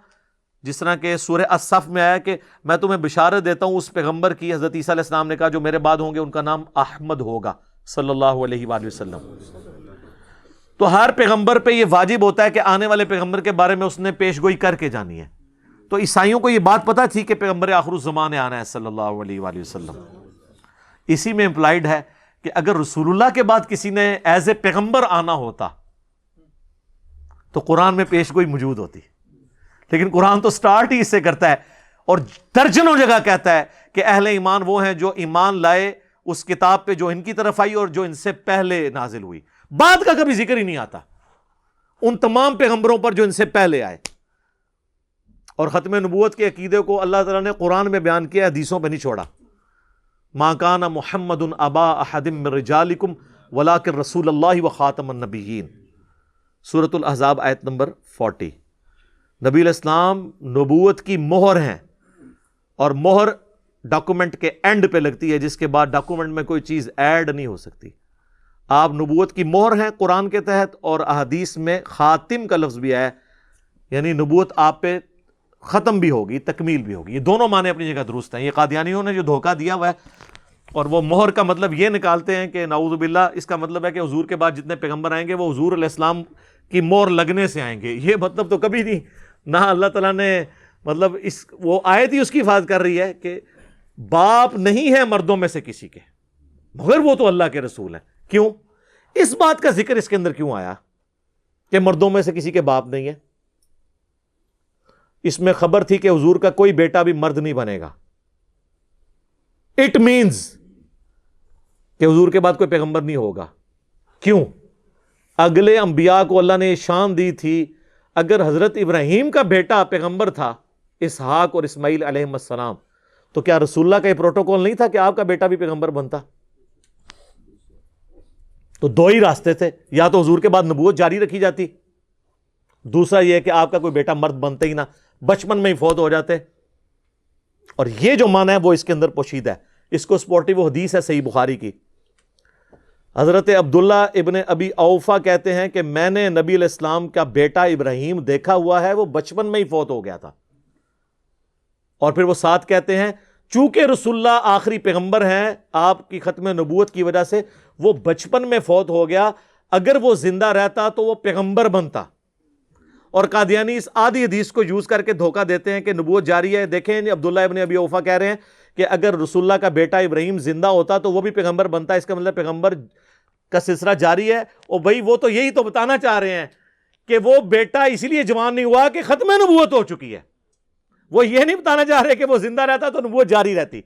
جس طرح کہ سورہ الصف میں آیا کہ میں تمہیں بشارت دیتا ہوں اس پیغمبر کی، حضرت عیسیٰ علیہ السلام نے کہا جو میرے بعد ہوں گے ان کا نام احمد ہوگا صلی اللہ علیہ وآلہ وسلم۔ تو ہر پیغمبر پہ یہ واجب ہوتا ہے کہ آنے والے پیغمبر کے بارے میں اس نے پیش گوئی کر کے جانی ہے۔ تو عیسائیوں کو یہ بات پتہ تھی کہ پیغمبر آخر الزمان آنا ہے صلی اللہ علیہ وآلہ وسلم۔ اسی میں امپلائڈ ہے کہ اگر رسول اللہ کے بعد کسی نے ایز اے پیغمبر آنا ہوتا تو قرآن میں پیش گوئی موجود ہوتی، لیکن قرآن تو سٹارٹ ہی اس سے کرتا ہے، اور درجنوں جگہ کہتا ہے کہ اہل ایمان وہ ہیں جو ایمان لائے اس کتاب پہ جو ان کی طرف آئی اور جو ان سے پہلے نازل ہوئی۔ بعد کا کبھی ذکر ہی نہیں آتا ان تمام پیغمبروں پر جو ان سے پہلے آئے۔ اور ختم نبوت کے عقیدے کو اللہ تعالیٰ نے قرآن میں بیان کیا، حدیثوں پہ نہیں چھوڑا۔ ما کان محمد ابا احد من رجالکم ولکن رسول اللہ وخاتم النبیین، سورۃ الاحزاب آیت نمبر 40۔ نبی علیہ السلام نبوت کی مہر ہیں، اور مہر ڈاکومنٹ کے اینڈ پہ لگتی ہے، جس کے بعد ڈاکومنٹ میں کوئی چیز ایڈ نہیں ہو سکتی۔ آپ نبوت کی مہر ہیں قرآن کے تحت، اور احادیث میں خاتم کا لفظ بھی ہے، یعنی نبوت آپ پہ ختم بھی ہوگی، تکمیل بھی ہوگی۔ یہ دونوں معنی اپنی جگہ درست ہیں۔ یہ قادیانیوں نے جو دھوکہ دیا ہوا ہے، اور وہ مہر کا مطلب یہ نکالتے ہیں کہ نعوذ باللہ اس کا مطلب ہے کہ حضور کے بعد جتنے پیغمبر آئیں گے وہ حضور علیہ السلام کی مہر لگنے سے آئیں گے۔ یہ مطلب تو کبھی نہیں، نہ اللہ تعالیٰ نے مطلب وہ آیت ہی اس کی حفاظت کر رہی ہے کہ باپ نہیں ہے مردوں میں سے کسی کے، مگر وہ تو اللہ کے رسول ہیں۔ کیوں اس بات کا ذکر اس کے اندر کیوں آیا کہ مردوں میں سے کسی کے باپ نہیں ہے؟ اس میں خبر تھی کہ حضور کا کوئی بیٹا بھی مرد نہیں بنے گا۔ اٹ مینز کہ حضور کے بعد کوئی پیغمبر نہیں ہوگا۔ کیوں؟ اگلے انبیاء کو اللہ نے شان دی تھی، اگر حضرت ابراہیم کا بیٹا پیغمبر تھا اسحاق اور اسماعیل علیہ السلام، تو کیا رسول اللہ کا یہ پروٹوکول نہیں تھا کہ آپ کا بیٹا بھی پیغمبر بنتا؟ تو دو ہی راستے تھے، یا تو حضور کے بعد نبوت جاری رکھی جاتی، دوسرا یہ کہ آپ کا کوئی بیٹا مرد بنتے ہی نہ، بچپن میں ہی فوت ہو جاتے۔ اور یہ جو معنی ہے وہ اس کے اندر پوشیدہ ہے۔ اس کو سپورٹیو حدیث ہے صحیح بخاری کی۔ حضرت عبداللہ ابن ابی اوفا کہتے ہیں کہ میں نے نبی علیہ السلام کا بیٹا ابراہیم دیکھا ہوا ہے، وہ بچپن میں ہی فوت ہو گیا تھا۔ اور پھر وہ ساتھ کہتے ہیں چونکہ رسول اللہ آخری پیغمبر ہیں، آپ کی ختم نبوت کی وجہ سے وہ بچپن میں فوت ہو گیا، اگر وہ زندہ رہتا تو وہ پیغمبر بنتا۔ اور قادیانی اس آدھی حدیث کو یوز کر کے دھوکہ دیتے ہیں کہ نبوت جاری ہے۔ دیکھیں عبداللہ ابن ابی اوفا کہہ رہے ہیں کہ اگر رسول اللہ کا بیٹا ابراہیم زندہ ہوتا تو وہ بھی پیغمبر بنتا، اس کا مطلب پیغمبر کا سلسلہ جاری ہے۔ اور بھائی وہ تو یہی تو بتانا چاہ رہے ہیں کہ وہ بیٹا اس لیے جوان نہیں ہوا کہ ختم نبوت ہو چکی ہے۔ وہ یہ نہیں بتانا چاہ رہے کہ وہ زندہ رہتا تو نبوت جاری رہتی،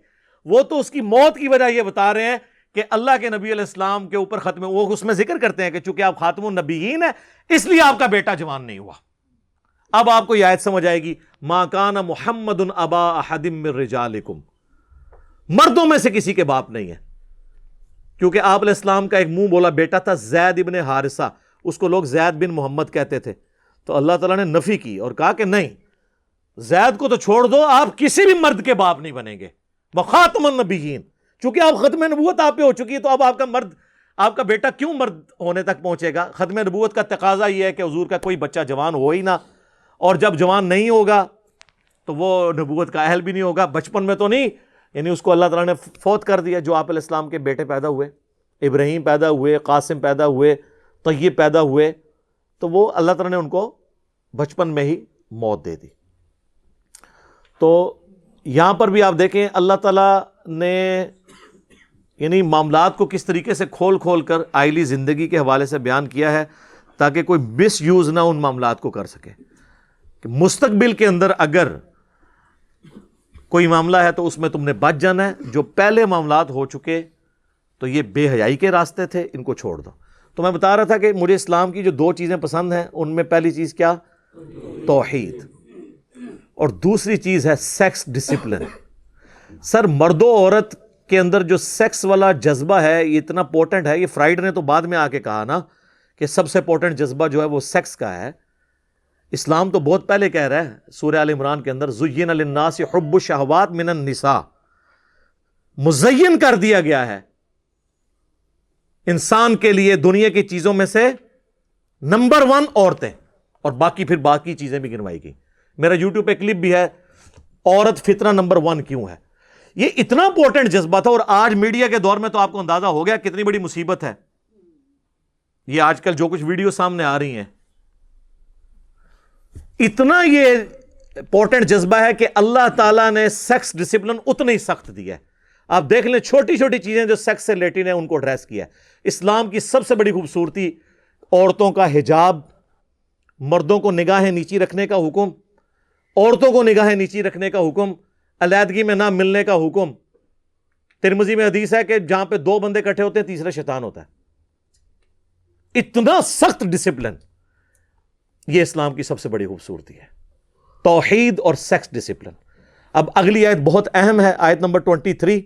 وہ تو اس کی موت کی وجہ یہ بتا رہے ہیں کہ اللہ کے نبی علیہ السلام کے اوپر ختم، وہ اس میں ذکر کرتے ہیں کہ چونکہ آپ خاتم النبیین ہیں اس لیے آپ کا بیٹا جوان نہیں ہوا۔ اب آپ کو یہ آیت سمجھ آئے گی، ما کان محمد ابا احد من رجالکم، مردوں میں سے کسی کے باپ نہیں ہے، کیونکہ آپ علیہ السلام کا ایک منہ بولا بیٹا تھا زید ابن حارثہ، اس کو لوگ زید بن محمد کہتے تھے۔ تو اللہ تعالیٰ نے نفی کی اور کہا کہ نہیں، زید کو تو چھوڑ دو، آپ کسی بھی مرد کے باپ نہیں بنیں گے، وخاتم النبیین، چونکہ آپ ختم نبوت آپ پہ ہو چکی ہے تو اب آپ کا بیٹا کیوں مرد ہونے تک پہنچے گا؟ ختم نبوت کا تقاضا یہ ہے کہ حضور کا کوئی بچہ جوان ہو ہی نہ، اور جب جوان نہیں ہوگا تو وہ نبوت کا اہل بھی نہیں ہوگا۔ بچپن میں تو نہیں، یعنی اس کو اللہ تعالیٰ نے فوت کر دیا۔ جو آپ علیہ السلام کے بیٹے پیدا ہوئے، ابراہیم پیدا ہوئے، قاسم پیدا ہوئے، طیب پیدا ہوئے، تو وہ اللہ تعالیٰ نے ان کو بچپن میں ہی موت دے دی۔ تو یہاں پر بھی آپ دیکھیں اللہ تعالیٰ نے یعنی معاملات کو کس طریقے سے کھول کھول کر آئلی زندگی کے حوالے سے بیان کیا ہے تاکہ کوئی مس یوز نہ ان معاملات کو کر سکے، کہ مستقبل کے اندر اگر کوئی معاملہ ہے تو اس میں تم نے بچ جانا ہے. جو پہلے معاملات ہو چکے تو یہ بے حیائی کے راستے تھے, ان کو چھوڑ دو. تو میں بتا رہا تھا کہ مجھے اسلام کی جو 2 چیزیں پسند ہیں ان میں پہلی چیز کیا؟ توحید, اور دوسری چیز ہے سیکس ڈسپلن. سر مرد و عورت کے اندر جو سیکس والا جذبہ ہے یہ اتنا پورٹنٹ ہے. یہ فرائیڈ نے تو بعد میں آ کے کہا نا کہ سب سے پورٹنٹ جذبہ جو ہے وہ سیکس کا ہے. اسلام تو بہت پہلے کہہ رہا ہے سورہ آل عمران کے اندر, زُيِّنَ لِلنَّاسِ حُبُّ الشَّهَوَاتِ مِنَ النِّسَاءِ, مزین کر دیا گیا ہے انسان کے لیے دنیا کی چیزوں میں سے نمبر 1 عورتیں, اور باقی چیزیں بھی گنوائی گئی. میرا یوٹیوب پہ کلپ بھی ہے, عورت فتنہ نمبر 1 کیوں ہے. یہ اتنا پورٹنٹ جذبہ تھا, اور آج میڈیا کے دور میں تو آپ کو اندازہ ہو گیا کتنی بڑی مصیبت ہے یہ آج کل جو کچھ ویڈیو سامنے آ رہی ہیں. اتنا یہ پورٹنٹ جذبہ ہے کہ اللہ تعالیٰ نے سیکس ڈسپلن اتنا ہی سخت دیا ہے. آپ دیکھ لیں چھوٹی چھوٹی چیزیں جو سیکس سے ریلیٹڈ ہیں ان کو ایڈریس کیا ہے. اسلام کی سب سے بڑی خوبصورتی عورتوں کا حجاب, مردوں کو نگاہیں نیچی رکھنے کا حکم, عورتوں کو نگاہیں نیچی رکھنے کا حکم, علیحدگی میں نہ ملنے کا حکم. ترمذی میں حدیث ہے کہ جہاں پہ 2 بندے اکٹھے ہوتے ہیں تیسرا شیطان ہوتا ہے. اتنا سخت ڈسپلن, یہ اسلام کی سب سے بڑی خوبصورتی ہے, توحید اور سیکس ڈسپلن. اب اگلی آیت بہت اہم ہے, آیت نمبر 23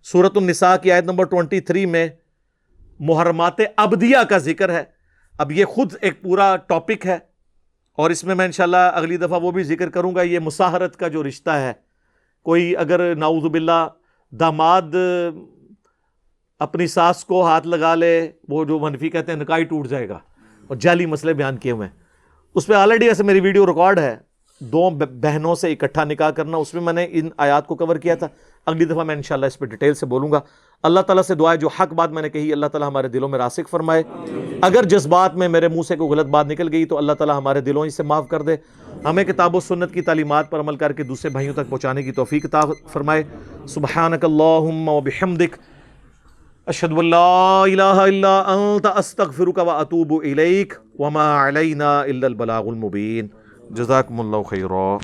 سورۃ النساء کی آیت نمبر 23 میں محرمات ابدیہ کا ذکر ہے. اب یہ خود ایک پورا ٹاپک ہے, اور اس میں انشاءاللہ اگلی دفعہ وہ بھی ذکر کروں گا. یہ مساہرت کا جو رشتہ ہے, کوئی اگر نعوذ باللہ داماد اپنی ساس کو ہاتھ لگا لے, وہ جو منفی کہتے ہیں نکاح ٹوٹ جائے گا, اور جعلی مسئلے بیان کیے ہوئے ہیں. اس پہ آلریڈی ویسے میری ویڈیو ریکارڈ ہے, 2 بہنوں سے اکٹھا نکاح کرنا, اس میں میں نے ان آیات کو کور کیا تھا. اگلی دفعہ میں انشاءاللہ اس پہ ڈیٹیل سے بولوں گا. اللہ تعالیٰ سے دعا ہے جو حق بات میں نے کہی اللہ تعالیٰ ہمارے دلوں میں راسخ فرمائے. اگر جس بات میں میرے منہ سے کوئی غلط بات نکل گئی تو اللہ تعالیٰ ہمارے دلوں سے معاف کر دے. ہمیں کتاب و سنت کی تعلیمات پر عمل کر کے دوسرے بھائیوں تک پہنچانے کی توفیق عطا فرمائے. سبحانک اللہم و بحمدک, اشہد ان لا الہ الا انت, استغفرک و اتوب الیک, وما علینا الا البلاغ المبین. جزاکم اللہ خیرا.